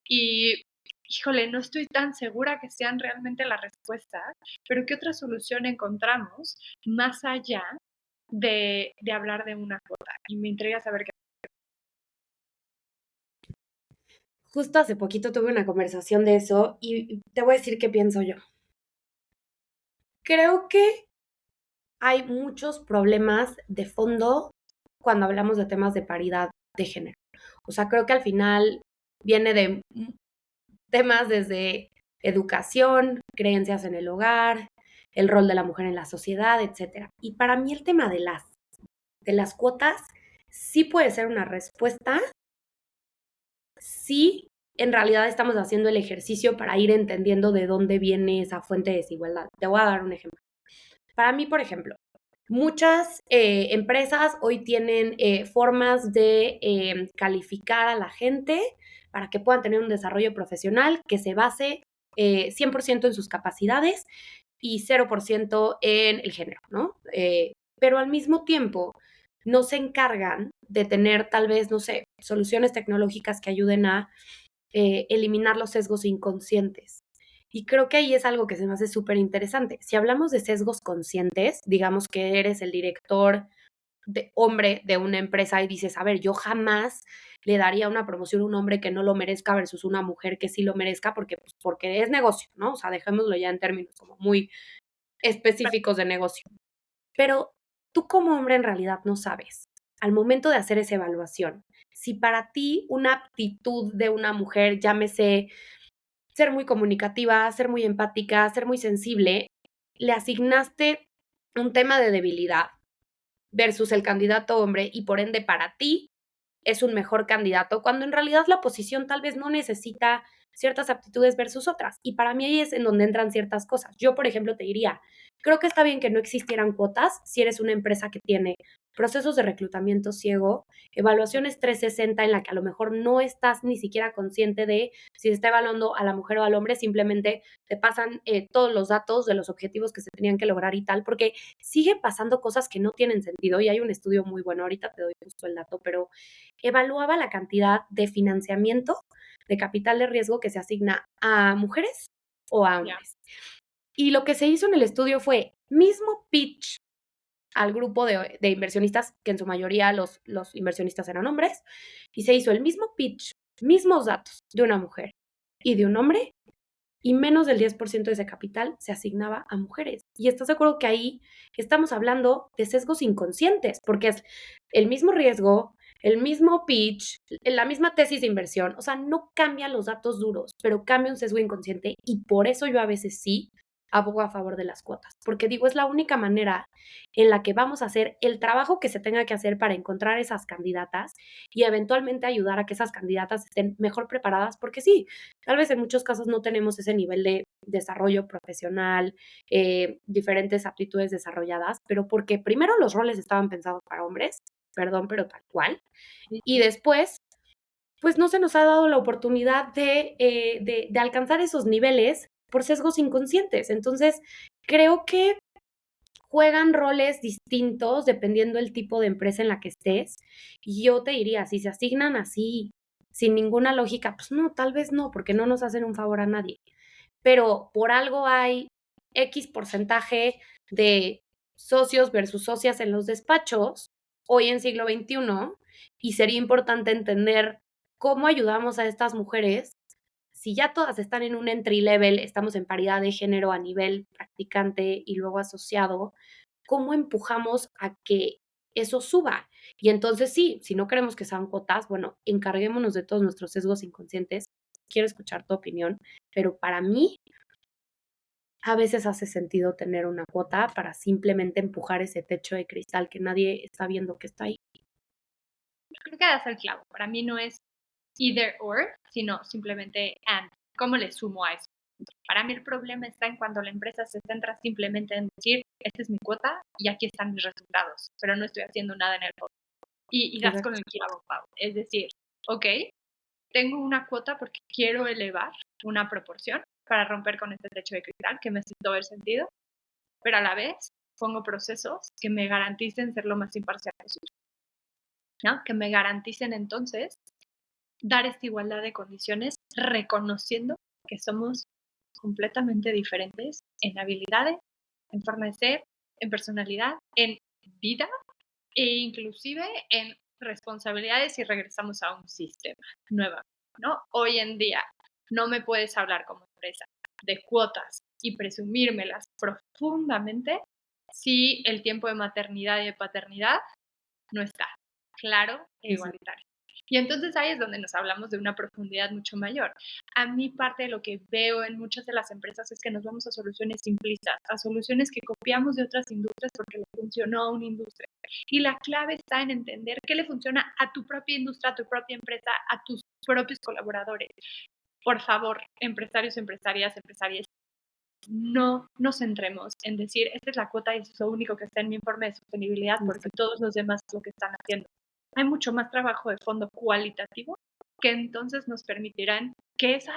S3: Y híjole, no estoy tan segura que sean realmente la respuesta, pero ¿qué otra solución encontramos más allá de hablar de una cuota? Y me intriga saber qué.
S1: Justo hace poquito tuve una conversación de eso y te voy a decir qué pienso yo. Creo que hay muchos problemas de fondo cuando hablamos de temas de paridad de género. O sea, creo que al final viene de temas desde educación, creencias en el hogar, el rol de la mujer en la sociedad, etcétera. Y para mí el tema de las cuotas sí puede ser una respuesta si en realidad estamos haciendo el ejercicio para ir entendiendo de dónde viene esa fuente de desigualdad. Te voy a dar un ejemplo. Para mí, por ejemplo, muchas empresas hoy tienen formas de calificar a la gente para que puedan tener un desarrollo profesional que se base 100% en sus capacidades y 0% en el género, ¿no? Pero al mismo tiempo no se encargan de tener tal vez, no sé, soluciones tecnológicas que ayuden a eliminar los sesgos inconscientes. Y creo que ahí es algo que se me hace súper interesante. Si hablamos de sesgos conscientes, digamos que eres el director de hombre de una empresa y dices, a ver, yo jamás le daría una promoción a un hombre que no lo merezca versus una mujer que sí lo merezca porque es negocio, ¿no? O sea, dejémoslo ya en términos como muy específicos de negocio. Pero tú como hombre en realidad no sabes, al momento de hacer esa evaluación, si para ti una aptitud de una mujer, llámese ser muy comunicativa, ser muy empática, ser muy sensible, le asignaste un tema de debilidad versus el candidato hombre y por ende para ti es un mejor candidato, cuando en realidad la posición tal vez no necesita ciertas aptitudes versus otras. Y para mí ahí es en donde entran ciertas cosas. Yo, por ejemplo, te diría, creo que está bien que no existieran cuotas si eres una empresa que tiene procesos de reclutamiento ciego, evaluaciones 360 en la que a lo mejor no estás ni siquiera consciente de si se está evaluando a la mujer o al hombre, simplemente te pasan todos los datos de los objetivos que se tenían que lograr y tal, porque siguen pasando cosas que no tienen sentido y hay un estudio muy bueno, ahorita te doy justo el dato, pero evaluaba la cantidad de financiamiento de capital de riesgo que se asigna a mujeres o a hombres. Y lo que se hizo en el estudio fue mismo pitch al grupo de inversionistas, que en su mayoría los inversionistas eran hombres, y se hizo el mismo pitch, mismos datos de una mujer y de un hombre, y menos del 10% de ese capital se asignaba a mujeres. Y estás de acuerdo que ahí estamos hablando de sesgos inconscientes, porque es el mismo riesgo, el mismo pitch, la misma tesis de inversión, o sea, no cambian los datos duros, pero cambia un sesgo inconsciente y por eso yo a veces sí abogo a favor de las cuotas, porque digo, es la única manera en la que vamos a hacer el trabajo que se tenga que hacer para encontrar esas candidatas y eventualmente ayudar a que esas candidatas estén mejor preparadas, porque sí, tal vez en muchos casos no tenemos ese nivel de desarrollo profesional, diferentes aptitudes desarrolladas, pero porque primero los roles estaban pensados para hombres, perdón, pero tal cual, y después, pues no se nos ha dado la oportunidad de alcanzar esos niveles por sesgos inconscientes. Entonces, creo que juegan roles distintos dependiendo del tipo de empresa en la que estés. Y yo te diría, si se asignan así, sin ninguna lógica, pues no, tal vez no, porque no nos hacen un favor a nadie. Pero por algo hay X porcentaje de socios versus socias en los despachos, hoy en siglo XXI, y sería importante entender cómo ayudamos a estas mujeres. Si ya todas están en un entry level, estamos en paridad de género a nivel practicante y luego asociado, ¿cómo empujamos a que eso suba? Y entonces sí, si no queremos que sean cuotas, bueno, encarguémonos de todos nuestros sesgos inconscientes. Quiero escuchar tu opinión, pero para mí a veces hace sentido tener una cuota para simplemente empujar ese techo de cristal que nadie está viendo que está ahí.
S3: Creo que das el clavo. Para mí no es either or, sino simplemente and. ¿Cómo le sumo a eso? Para mí el problema está en cuando la empresa se centra simplemente en decir, esta es mi cuota y aquí están mis resultados, pero no estoy haciendo nada en el fondo. Y das con el clavo, Pau. Es decir, ok, tengo una cuota porque quiero elevar una proporción para romper con este techo de cristal que me hace todo el sentido, pero a la vez pongo procesos que me garanticen ser lo más imparcial posible, ¿no? Que me garanticen entonces dar esta igualdad de condiciones reconociendo que somos completamente diferentes en habilidades, en forma de ser, en personalidad, en vida e inclusive en responsabilidades si regresamos a un sistema nuevo, ¿no? Hoy en día no me puedes hablar como empresa de cuotas y presumírmelas profundamente si el tiempo de maternidad y de paternidad no está claro e igualitario. Y entonces ahí es donde nos hablamos de una profundidad mucho mayor. A mí parte de lo que veo en muchas de las empresas es que nos vamos a soluciones simplistas, a soluciones que copiamos de otras industrias porque le funcionó a una industria. Y la clave está en entender qué le funciona a tu propia industria, a tu propia empresa, a tus propios colaboradores. Por favor, empresarios, empresarias, empresarias, no nos centremos en decir, esta es la cuota y eso es lo único que está en mi informe de sostenibilidad porque todos los demás es lo que están haciendo. Hay mucho más trabajo de fondo cualitativo que entonces nos permitirán que esa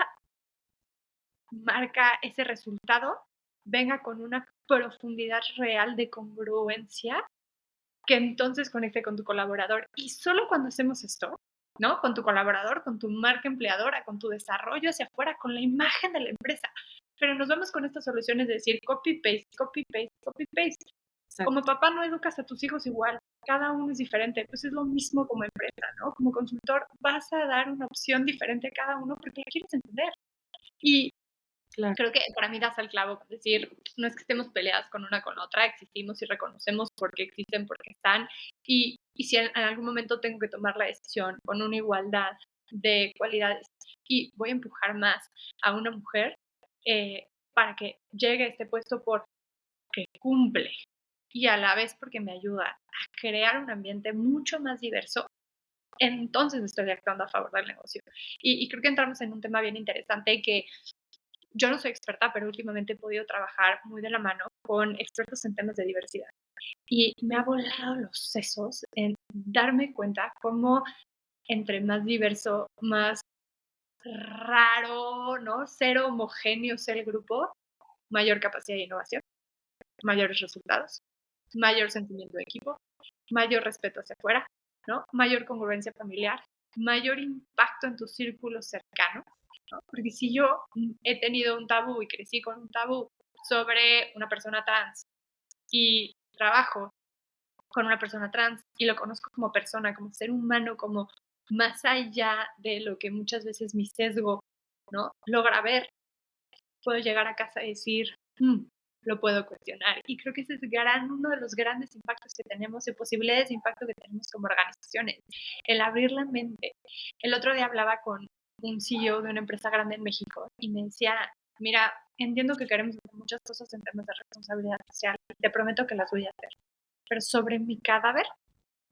S3: marca, ese resultado, venga con una profundidad real de congruencia que entonces conecte con tu colaborador. Y solo cuando hacemos esto, ¿no? Con tu colaborador, con tu marca empleadora, con tu desarrollo hacia afuera, con la imagen de la empresa. Pero nos vamos con estas soluciones de decir copy-paste, copy-paste, copy-paste. Como papá no educas a tus hijos igual, cada uno es diferente, pues es lo mismo como empresa, ¿no? Como consultor vas a dar una opción diferente a cada uno porque la quieres entender. Y creo que para mí das al clavo, es decir, no es que estemos peleadas con una con la otra, existimos y reconocemos por qué existen, por qué están, y si en algún momento tengo que tomar la decisión con una igualdad de cualidades y voy a empujar más a una mujer para que llegue a este puesto porque cumple y a la vez porque me ayuda a crear un ambiente mucho más diverso, entonces estoy actuando a favor del negocio. Y creo que entramos en un tema bien interesante que yo no soy experta, pero últimamente he podido trabajar muy de la mano con expertos en temas de diversidad. Y me ha volado los sesos en darme cuenta cómo entre más diverso, más raro, ¿no? Cero homogéneo sea el grupo, mayor capacidad de innovación, mayores resultados, mayor sentimiento de equipo, mayor respeto hacia afuera, ¿no? Mayor congruencia familiar, mayor impacto en tu círculo cercano, ¿no? Porque si yo he tenido un tabú y crecí con un tabú sobre una persona trans y trabajo con una persona trans y lo conozco como persona, como ser humano, como más allá de lo que muchas veces mi sesgo, ¿no?, logra ver, puedo llegar a casa y decir, lo puedo cuestionar. Y creo que ese es uno de los grandes impactos que tenemos, de posibilidades de impacto que tenemos como organizaciones, el abrir la mente. El otro día hablaba con un CEO de una empresa grande en México y me decía, mira, entiendo que queremos hacer muchas cosas en temas de responsabilidad social, te prometo que las voy a hacer, pero sobre mi cadáver,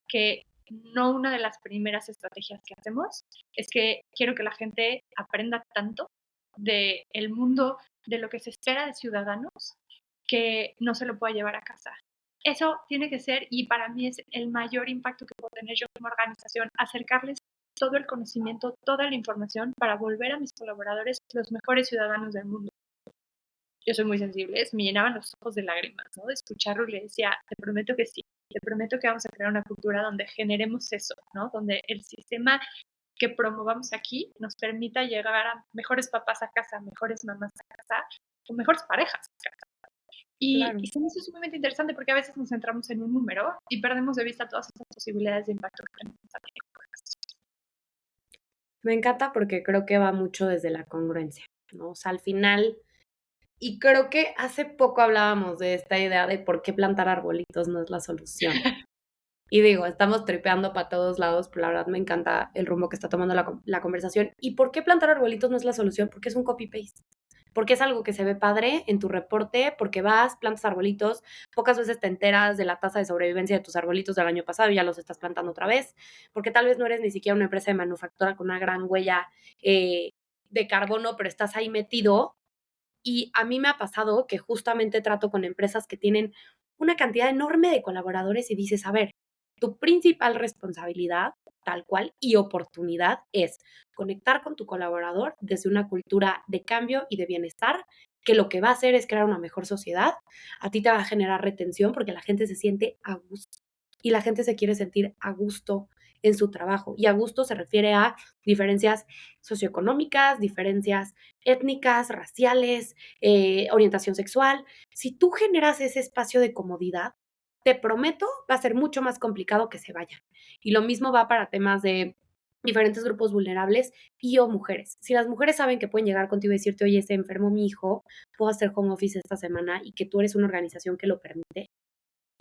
S3: que no una de las primeras estrategias que hacemos es que quiero que la gente aprenda tanto del mundo, de lo que se espera de ciudadanos, que no se lo pueda llevar a casa. Eso tiene que ser, y para mí es el mayor impacto que puedo tener yo como organización, acercarles todo el conocimiento, toda la información para volver a mis colaboradores los mejores ciudadanos del mundo. Yo soy muy sensible, me llenaban los ojos de lágrimas, ¿no?, de escucharlo, y le decía, te prometo que sí, te prometo que vamos a crear una cultura donde generemos eso, ¿no?, donde el sistema que promovamos aquí nos permita llegar a mejores papás a casa, mejores mamás a casa, o mejores parejas a casa. Y
S1: Claro.
S3: se me hizo sumamente interesante porque a veces nos centramos en un número y perdemos de vista todas esas posibilidades de impacto que tenemos también.
S1: Me encanta porque creo que va mucho desde la congruencia, ¿no? O sea, al final, y creo que hace poco hablábamos de esta idea de por qué plantar arbolitos no es la solución. Y digo, estamos tripeando para todos lados, pero la verdad me encanta el rumbo que está tomando la conversación. ¿Y por qué plantar arbolitos no es la solución? Porque es un copy-paste. Porque es algo que se ve padre en tu reporte, porque vas, plantas arbolitos, pocas veces te enteras de la tasa de sobrevivencia de tus arbolitos del año pasado y ya los estás plantando otra vez, porque tal vez no eres ni siquiera una empresa de manufactura con una gran huella de carbono, pero estás ahí metido. Y a mí me ha pasado que justamente trato con empresas que tienen una cantidad enorme de colaboradores y dices, a ver, tu principal responsabilidad, tal cual, y oportunidad es conectar con tu colaborador desde una cultura de cambio y de bienestar, que lo que va a hacer es crear una mejor sociedad. A ti te va a generar retención porque la gente se siente a gusto y la gente se quiere sentir a gusto en su trabajo. Y a gusto se refiere a diferencias socioeconómicas, diferencias étnicas, raciales, orientación sexual. Si tú generas ese espacio de comodidad, te prometo, va a ser mucho más complicado que se vayan. Y lo mismo va para temas de diferentes grupos vulnerables y o mujeres. Si las mujeres saben que pueden llegar contigo y decirte, oye, se enfermó mi hijo, puedo hacer home office esta semana y que tú eres una organización que lo permite,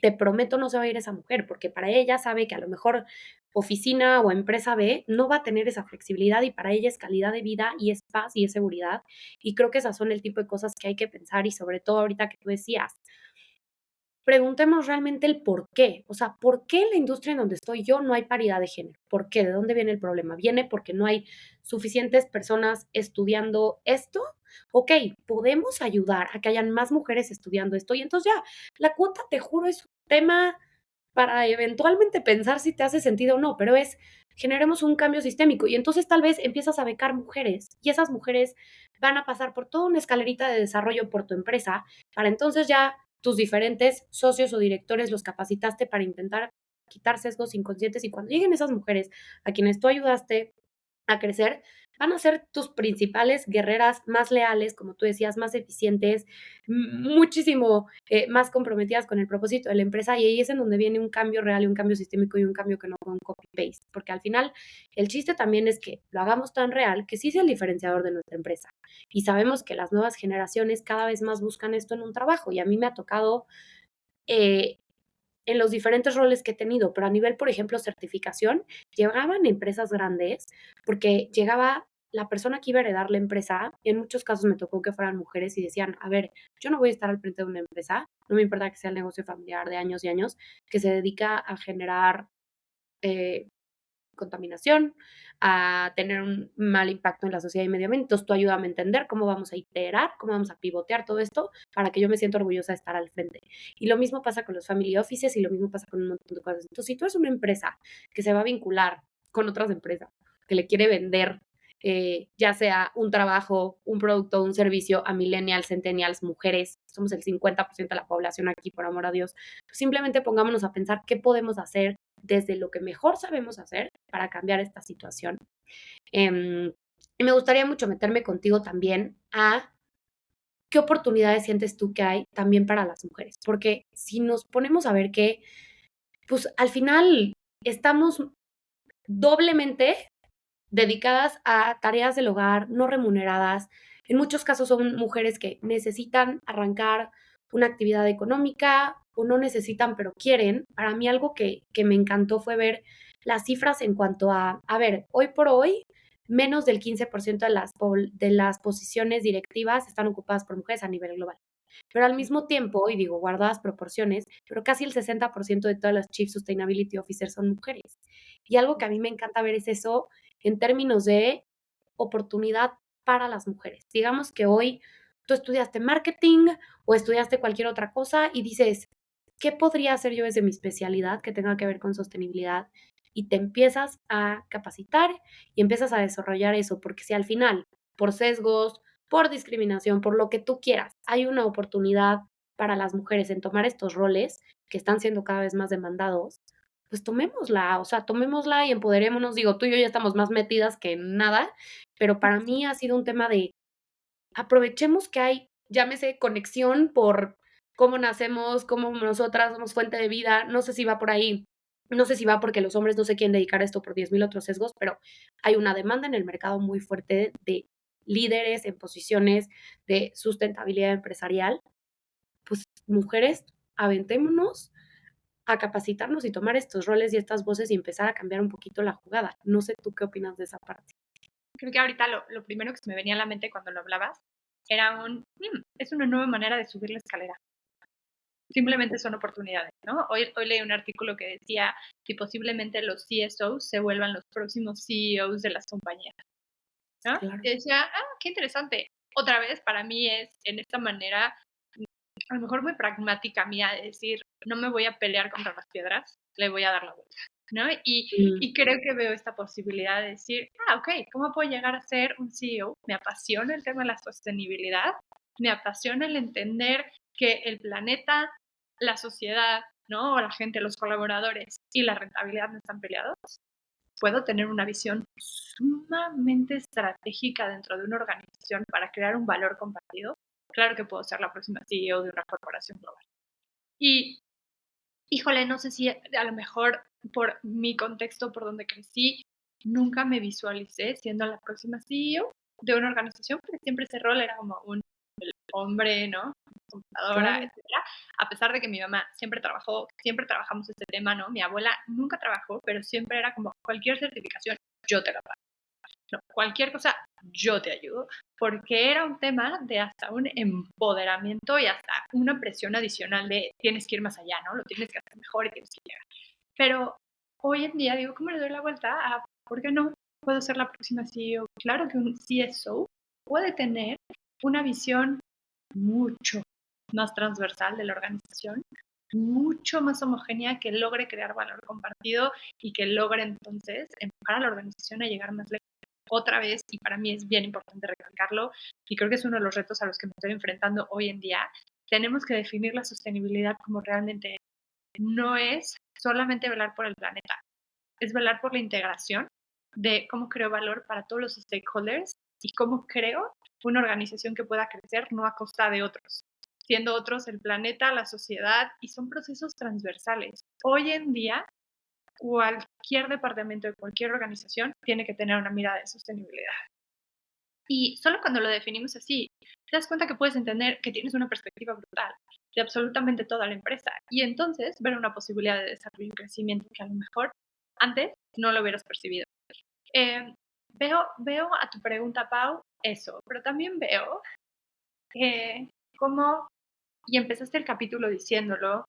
S1: te prometo no se va a ir esa mujer, porque para ella sabe que a lo mejor oficina o empresa B no va a tener esa flexibilidad y para ella es calidad de vida y es paz y es seguridad. Y creo que esas son el tipo de cosas que hay que pensar y sobre todo ahorita que tú decías, preguntemos realmente el por qué. O sea, ¿por qué en la industria en donde estoy yo no hay paridad de género? ¿Por qué? ¿De dónde viene el problema? ¿Viene porque no hay suficientes personas estudiando esto? Ok, podemos ayudar a que hayan más mujeres estudiando esto y entonces ya, la cuota, te juro, es un tema para eventualmente pensar si te hace sentido o no, pero es, generemos un cambio sistémico y entonces tal vez empiezas a becar mujeres y esas mujeres van a pasar por toda una escalerita de desarrollo por tu empresa para entonces ya tus diferentes socios o directores los capacitaste para intentar quitar sesgos inconscientes y cuando lleguen esas mujeres a quienes tú ayudaste a crecer, van a ser tus principales guerreras más leales, como tú decías, más eficientes, muchísimo más comprometidas con el propósito de la empresa y ahí es en donde viene un cambio real y un cambio sistémico y un cambio que no fue un copy-paste, porque al final el chiste también es que lo hagamos tan real que sí sea el diferenciador de nuestra empresa y sabemos que las nuevas generaciones cada vez más buscan esto en un trabajo y a mí me ha tocado eh, en los diferentes roles que he tenido, pero a nivel, por ejemplo, certificación, llegaban empresas grandes porque llegaba la persona que iba a heredar la empresa, y en muchos casos me tocó que fueran mujeres y decían, a ver, yo no voy a estar al frente de una empresa, no me importa que sea el negocio familiar de años y años, que se dedica a generar, eh, contaminación, a tener un mal impacto en la sociedad y medio ambiente. Entonces, tú ayúdame a entender cómo vamos a iterar, cómo vamos a pivotear todo esto para que yo me sienta orgullosa de estar al frente. Y lo mismo pasa con los family offices y lo mismo pasa con un montón de cosas. Entonces, si tú eres una empresa que se va a vincular con otras empresas, que le quiere vender ya sea un trabajo, un producto, un servicio a millennials, centennials, mujeres, somos el 50% de la población aquí, por amor a Dios, pues simplemente pongámonos a pensar qué podemos hacer desde lo que mejor sabemos hacer para cambiar esta situación. Y me gustaría mucho meterme contigo también a qué oportunidades sientes tú que hay también para las mujeres, porque si nos ponemos a ver que, pues al final estamos doblemente dedicadas a tareas del hogar no remuneradas. En muchos casos son mujeres que necesitan arrancar una actividad económica o no necesitan, pero quieren. Para mí algo que me encantó fue ver las cifras en cuanto a ver, hoy por hoy, menos del 15% de las posiciones directivas están ocupadas por mujeres a nivel global. Pero al mismo tiempo, y digo, guardadas proporciones, pero casi el 60% de todas las Chief Sustainability Officers son mujeres. Y algo que a mí me encanta ver es eso en términos de oportunidad para las mujeres. Digamos que hoy tú estudiaste marketing o estudiaste cualquier otra cosa y dices, ¿qué podría hacer yo desde mi especialidad que tenga que ver con sostenibilidad? Y te empiezas a capacitar y empiezas a desarrollar eso, porque si al final, por sesgos, por discriminación, por lo que tú quieras, hay una oportunidad para las mujeres en tomar estos roles que están siendo cada vez más demandados, pues tomémosla, o sea, tomémosla y empoderémonos. Digo, tú y yo ya estamos más metidas que nada, pero para mí ha sido un tema de aprovechemos que hay, llámese conexión por cómo nacemos, cómo nosotras somos fuente de vida, no sé si va por ahí, no sé si va porque los hombres no se quieren dedicar a esto por 10,000 otros sesgos, pero hay una demanda en el mercado muy fuerte de líderes en posiciones de sustentabilidad empresarial. Pues mujeres, aventémonos a capacitarnos y tomar estos roles y estas voces y empezar a cambiar un poquito la jugada. No sé tú qué opinas de esa parte.
S3: Creo que ahorita lo primero que se me venía a la mente cuando lo hablabas era es una nueva manera de subir la escalera. Simplemente son oportunidades, ¿no? Hoy leí un artículo que decía si posiblemente los CSOs se vuelvan los próximos CEOs de las compañías, ¿no?
S1: Claro.
S3: Y decía, qué interesante. Otra vez, para mí es en esta manera, a lo mejor muy pragmática mía, de decir, no me voy a pelear contra las piedras, le voy a dar la vuelta, ¿no? Y creo que veo esta posibilidad de decir, ok, ¿cómo puedo llegar a ser un CEO? Me apasiona el tema de la sostenibilidad, me apasiona el entender que el planeta, la sociedad, ¿no? O la gente, los colaboradores y la rentabilidad no están peleados. Puedo tener una visión sumamente estratégica dentro de una organización para crear un valor compartido. Claro que puedo ser la próxima CEO de una corporación global. Y, híjole, no sé si a lo mejor por mi contexto, por donde crecí, nunca me visualicé siendo la próxima CEO de una organización, porque siempre ese rol era como un hombre, ¿no? Computadora,
S1: Claro.
S3: etcétera. A pesar de que mi mamá siempre trabajó, siempre trabajamos este tema, ¿no? Mi abuela nunca trabajó, pero siempre era como cualquier certificación, yo te la pago. No, cualquier cosa, yo te ayudo, porque era un tema de hasta un empoderamiento y hasta una presión adicional de tienes que ir más allá, ¿no? Lo tienes que hacer mejor y tienes que llegar. Pero hoy en día digo, ¿cómo le doy la vuelta a por qué no puedo ser la próxima CEO? Claro que un CSO puede tener una visión mucho más transversal de la organización, mucho más homogénea, que logre crear valor compartido y que logre entonces empujar a la organización a llegar más lejos. Otra vez, y para mí es bien importante recalcarlo, y creo que es uno de los retos a los que me estoy enfrentando hoy en día, tenemos que definir la sostenibilidad como realmente no es solamente velar por el planeta, es velar por la integración de cómo creo valor para todos los stakeholders y cómo creo una organización que pueda crecer no a costa de otros, siendo otros el planeta, la sociedad, y son procesos transversales. Hoy en día, cualquier departamento de cualquier organización tiene que tener una mirada de sostenibilidad. Y solo cuando lo definimos así, te das cuenta que puedes entender que tienes una perspectiva brutal de absolutamente toda la empresa y entonces ver una posibilidad de desarrollo y crecimiento que a lo mejor antes no lo hubieras percibido. Veo a tu pregunta, Pau, eso, pero también veo cómo, y empezaste el capítulo diciéndolo,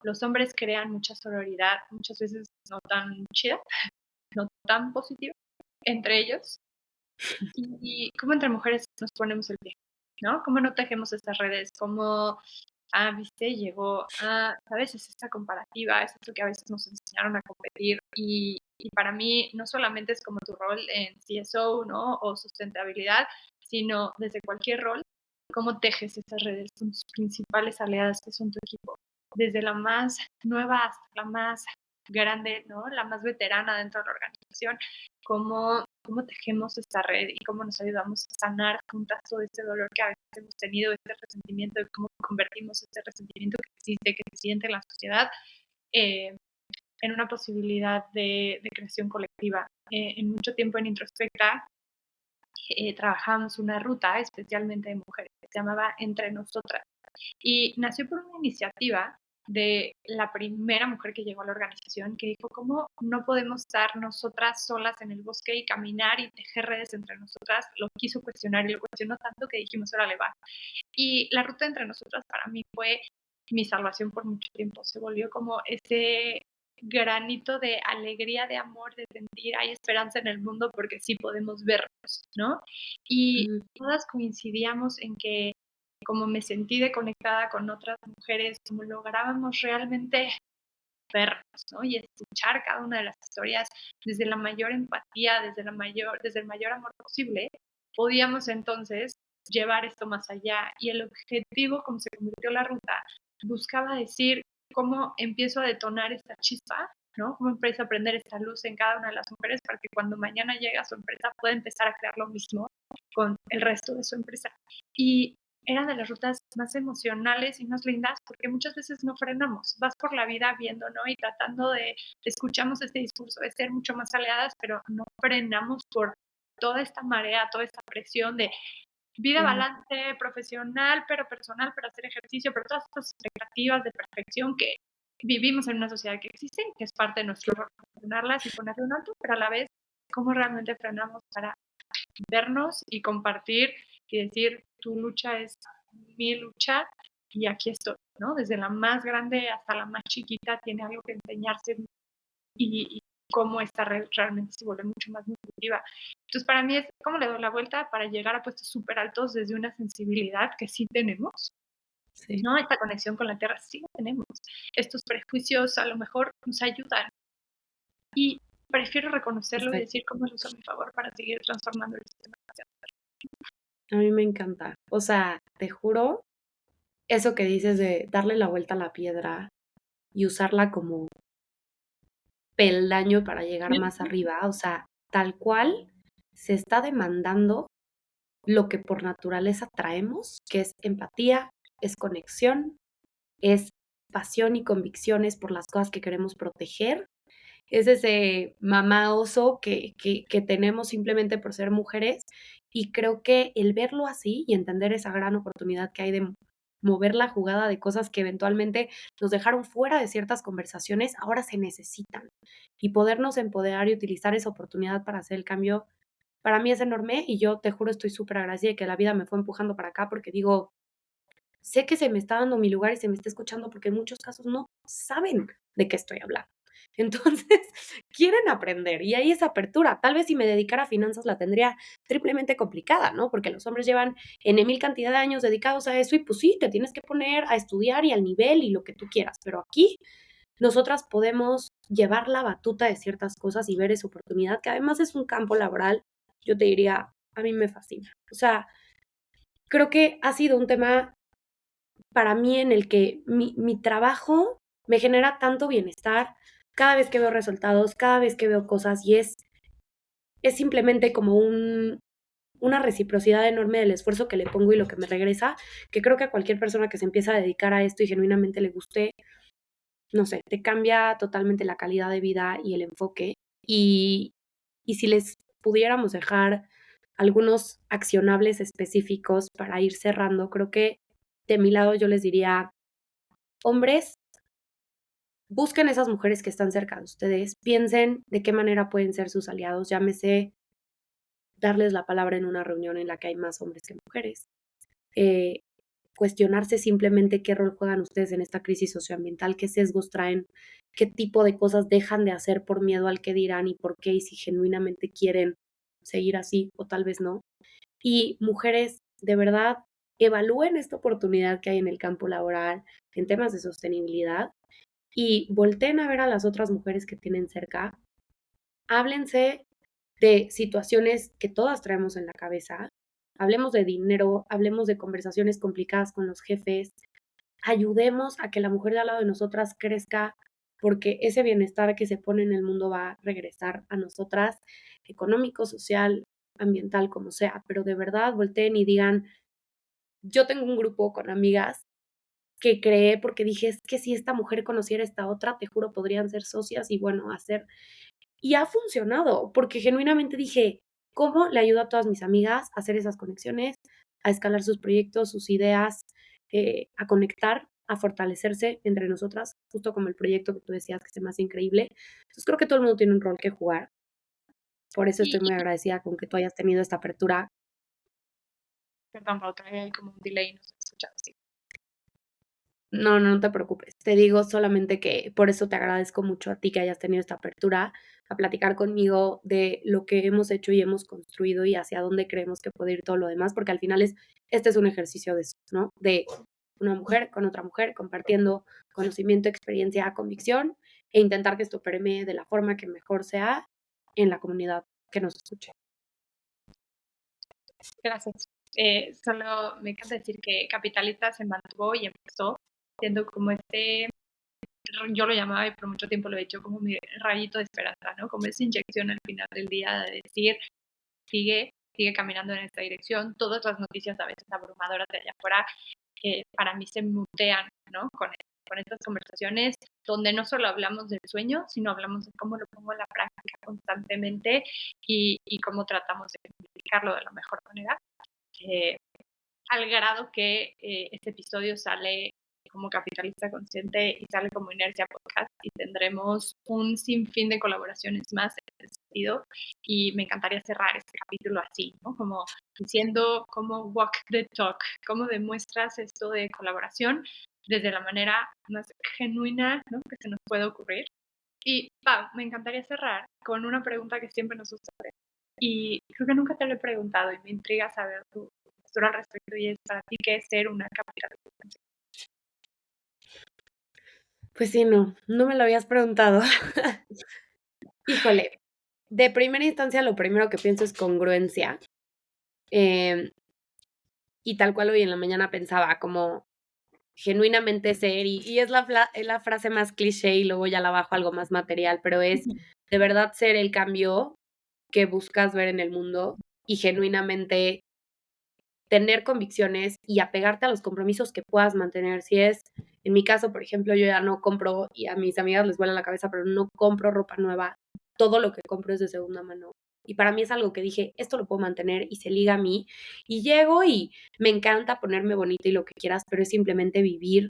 S3: los hombres crean mucha sororidad, muchas veces no tan chida, no tan positiva entre ellos, y cómo entre mujeres nos ponemos el pie, ¿no? Cómo no tejemos estas redes, cómo, viste, llegó, ¿sabes? Es esta comparativa, es esto que a veces nos enseñaron a competir y para mí no solamente es como tu rol en CSO, ¿no? O sustentabilidad, sino desde cualquier rol, cómo tejes estas redes con tus principales aliadas que son tu equipo, desde la más nueva hasta la más grande, ¿no? La más veterana dentro de la organización, cómo tejemos esta red y cómo nos ayudamos a sanar juntas todo este dolor que a veces hemos tenido, este resentimiento, y cómo convertimos este resentimiento que existe, que se siente en la sociedad, en una posibilidad de creación colectiva. En mucho tiempo en Introspecta trabajamos una ruta especialmente de mujeres que se llamaba Entre Nosotras y nació por una iniciativa de la primera mujer que llegó a la organización que dijo cómo no podemos estar nosotras solas en el bosque y caminar y tejer redes entre nosotras. Lo quiso cuestionar y lo cuestionó tanto que dijimos, órale, va. Y la ruta Entre Nosotras para mí fue mi salvación por mucho tiempo. Se volvió como ese granito de alegría, de amor, de sentir hay esperanza en el mundo porque sí podemos vernos, ¿no? Y todas coincidíamos en que como me sentí de conectada con otras mujeres, como lográbamos realmente vernos, ¿no? Y escuchar cada una de las historias desde la mayor empatía, desde el mayor amor posible, podíamos entonces llevar esto más allá. Y el objetivo, como se convirtió la ruta, buscaba decir cómo empiezo a detonar esta chispa, ¿no? Cómo empiezo a prender esta luz en cada una de las mujeres para que cuando mañana llegue a su empresa pueda empezar a crear lo mismo con el resto de su empresa. Y era de las rutas más emocionales y más lindas porque muchas veces no frenamos, vas por la vida viendo, ¿no? Y tratando escuchamos este discurso de ser mucho más aliadas, pero no frenamos por toda esta marea, toda esta presión de vida balance profesional, pero personal, pero hacer ejercicio, pero todas estas expectativas de perfección que vivimos en una sociedad que existe, que es parte de nuestro rol, funcionarlas y ponerle un alto, pero a la vez, cómo realmente frenamos para vernos y compartir y decir, tu lucha es mi lucha y aquí estoy, ¿no? Desde la más grande hasta la más chiquita tiene algo que enseñarse y cómo esta red realmente se vuelve mucho más nutritiva. Entonces, para mí es cómo le doy la vuelta para llegar a puestos súper altos desde una sensibilidad que sí tenemos,
S1: Sí.
S3: ¿no? Esta conexión con la tierra sí la tenemos. Estos prejuicios a lo mejor nos ayudan y prefiero reconocerlo y decir cómo lo uso a mi favor para seguir transformando el sistema.
S1: A mí me encanta. O sea, te juro, eso que dices de darle la vuelta a la piedra y usarla como peldaño para llegar más arriba, o sea, tal cual se está demandando lo que por naturaleza traemos, que es empatía, es conexión, es pasión y convicciones por las cosas que queremos proteger. Es ese mamá oso que tenemos simplemente por ser mujeres. Y creo que el verlo así y entender esa gran oportunidad que hay de mover la jugada de cosas que eventualmente nos dejaron fuera de ciertas conversaciones, ahora se necesitan. Y podernos empoderar y utilizar esa oportunidad para hacer el cambio, para mí es enorme y yo te juro estoy súper agradecida de que la vida me fue empujando para acá porque digo, sé que se me está dando mi lugar y se me está escuchando porque en muchos casos no saben de qué estoy hablando. Entonces, quieren aprender y hay esa apertura. Tal vez si me dedicara a finanzas la tendría triplemente complicada, ¿no? Porque los hombres llevan N mil cantidad de años dedicados a eso y pues sí, te tienes que poner a estudiar y al nivel y lo que tú quieras. Pero aquí nosotras podemos llevar la batuta de ciertas cosas y ver esa oportunidad, que además es un campo laboral, yo te diría, a mí me fascina. O sea, creo que ha sido un tema para mí en el que mi trabajo me genera tanto bienestar cada vez que veo resultados, cada vez que veo cosas y es simplemente como una reciprocidad enorme del esfuerzo que le pongo y lo que me regresa, que creo que a cualquier persona que se empieza a dedicar a esto y genuinamente le guste, no sé, te cambia totalmente la calidad de vida y el enfoque. Y si les pudiéramos dejar algunos accionables específicos para ir cerrando, creo que de mi lado yo les diría, hombres, busquen esas mujeres que están cerca de ustedes, piensen de qué manera pueden ser sus aliados, llámese darles la palabra en una reunión en la que hay más hombres que mujeres, cuestionarse simplemente qué rol juegan ustedes en esta crisis socioambiental, qué sesgos traen, qué tipo de cosas dejan de hacer por miedo al que dirán y por qué, y si genuinamente quieren seguir así o tal vez no. Y mujeres, de verdad, evalúen esta oportunidad que hay en el campo laboral en temas de sostenibilidad y volteen a ver a las otras mujeres que tienen cerca. Háblense de situaciones que todas traemos en la cabeza. Hablemos de dinero, hablemos de conversaciones complicadas con los jefes. Ayudemos a que la mujer de al lado de nosotras crezca, porque ese bienestar que se pone en el mundo va a regresar a nosotras, económico, social, ambiental, como sea. Pero de verdad volteen y digan, yo tengo un grupo con amigas que creé porque dije, es que si esta mujer conociera a esta otra, te juro, podrían ser socias y bueno, hacer. Y ha funcionado, porque genuinamente dije, ¿cómo le ayudo a todas mis amigas a hacer esas conexiones, a escalar sus proyectos, sus ideas, a conectar, a fortalecerse entre nosotras, justo como el proyecto que tú decías que se me hace increíble? Entonces creo que todo el mundo tiene un rol que jugar. Por eso estoy muy agradecida con que tú hayas tenido esta apertura.
S3: Perdón, Pau, trae ahí como un delay, no se escucha así.
S1: No, no te preocupes. Te digo solamente que por eso te agradezco mucho a ti que hayas tenido esta apertura a platicar conmigo de lo que hemos hecho y hemos construido y hacia dónde creemos que puede ir todo lo demás, porque al final este es un ejercicio de eso, ¿no? De una mujer con otra mujer compartiendo conocimiento, experiencia, convicción e intentar que esto permee de la forma que mejor sea en la comunidad que nos escuche.
S3: Gracias. Solo me encanta decir que Capitalista se mantuvo y empezó siendo como yo lo llamaba y por mucho tiempo lo he hecho como mi rayito de esperanza, ¿no? Como esa inyección al final del día de decir, sigue caminando en esta dirección. Todas las noticias a veces abrumadoras de allá afuera para mí se mutean, ¿no? Con estas conversaciones donde no solo hablamos del sueño, sino hablamos de cómo lo pongo en la práctica constantemente y cómo tratamos de explicarlo de la mejor manera. Al grado que este episodio sale como Capitalista Consciente y sale como Inercia Podcast y tendremos un sinfín de colaboraciones más en ese sentido y me encantaría cerrar este capítulo así, ¿no? Como diciendo cómo walk the talk, cómo demuestras esto de colaboración desde la manera más genuina, ¿no? Que se nos puede ocurrir. Y Pau, me encantaría cerrar con una pregunta que siempre nos gusta hacer y creo que nunca te lo he preguntado y me intriga saber tu postura al respecto y es para ti qué es ser una capitalista.
S1: Pues sí, no me lo habías preguntado. Híjole, de primera instancia lo primero que pienso es congruencia. Y tal cual hoy en la mañana pensaba como genuinamente ser, y es la frase más cliché y luego ya la bajo algo más material, pero es de verdad ser el cambio que buscas ver en el mundo y genuinamente tener convicciones y apegarte a los compromisos que puedas mantener. Si es, en mi caso, por ejemplo, yo ya no compro, y a mis amigas les vuela la cabeza, pero no compro ropa nueva. Todo lo que compro es de segunda mano. Y para mí es algo que dije, esto lo puedo mantener y se liga a mí. Y llego y me encanta ponerme bonita y lo que quieras, pero es simplemente vivir.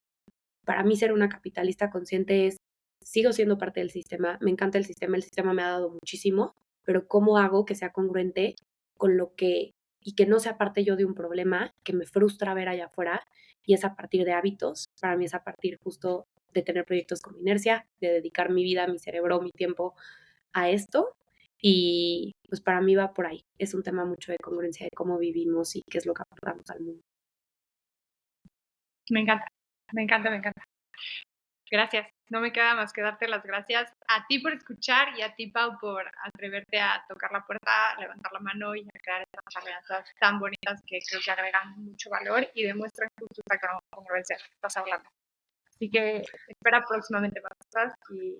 S1: Para mí ser una capitalista consciente es, sigo siendo parte del sistema, me encanta el sistema me ha dado muchísimo, pero ¿cómo hago que sea congruente con lo que y que no sea parte yo de un problema que me frustra ver allá afuera? Y es a partir de hábitos, para mí es a partir justo de tener proyectos con Inercia, de dedicar mi vida, mi cerebro, mi tiempo a esto. Y pues para mí va por ahí. Es un tema mucho de congruencia de cómo vivimos y qué es lo que aportamos al mundo.
S3: Me encanta, me encanta, me encanta. Gracias. No me queda más que darte las gracias a ti por escuchar y a ti, Pau, por atreverte a tocar la puerta, levantar la mano y a crear estas alianzas tan bonitas que creo que agregan mucho valor y demuestran justo esta congruencia de la que estás hablando. Así que espera próximamente más cosas y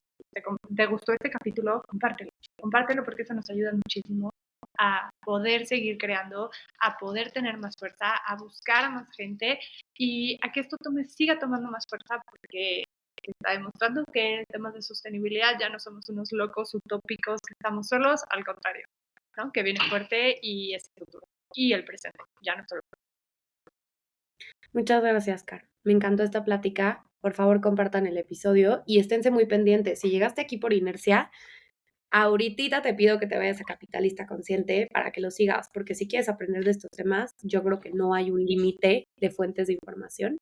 S3: te gustó este capítulo, compártelo. Compártelo porque eso nos ayuda muchísimo a poder seguir creando, a poder tener más fuerza, a buscar a más gente y a que esto siga tomando más fuerza porque está demostrando que en temas de sostenibilidad ya no somos unos locos utópicos que estamos solos, al contrario, ¿no? Que viene fuerte y es el futuro y el presente, ya no solo.
S1: Muchas gracias, Car. Me encantó esta plática. Por favor, compartan el episodio y esténse muy pendientes. Si llegaste aquí por Inercia, ahorita te pido que te vayas a Capitalista Consciente para que lo sigas, porque si quieres aprender de estos temas, yo creo que no hay un límite de fuentes de información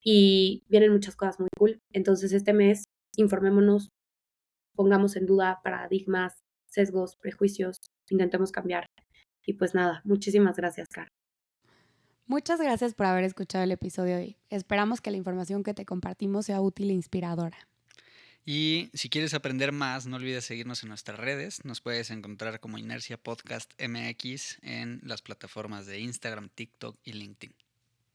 S1: y vienen muchas cosas muy cool. Entonces este mes informémonos, pongamos en duda paradigmas, sesgos, prejuicios, intentemos cambiar. Y pues nada, muchísimas gracias, Car.
S4: Muchas gracias por haber escuchado el episodio de hoy. Esperamos que la información que te compartimos sea útil e inspiradora.
S2: Y si quieres aprender más, no olvides seguirnos en nuestras redes. Nos puedes encontrar como Inercia Podcast MX en las plataformas de Instagram, TikTok y LinkedIn.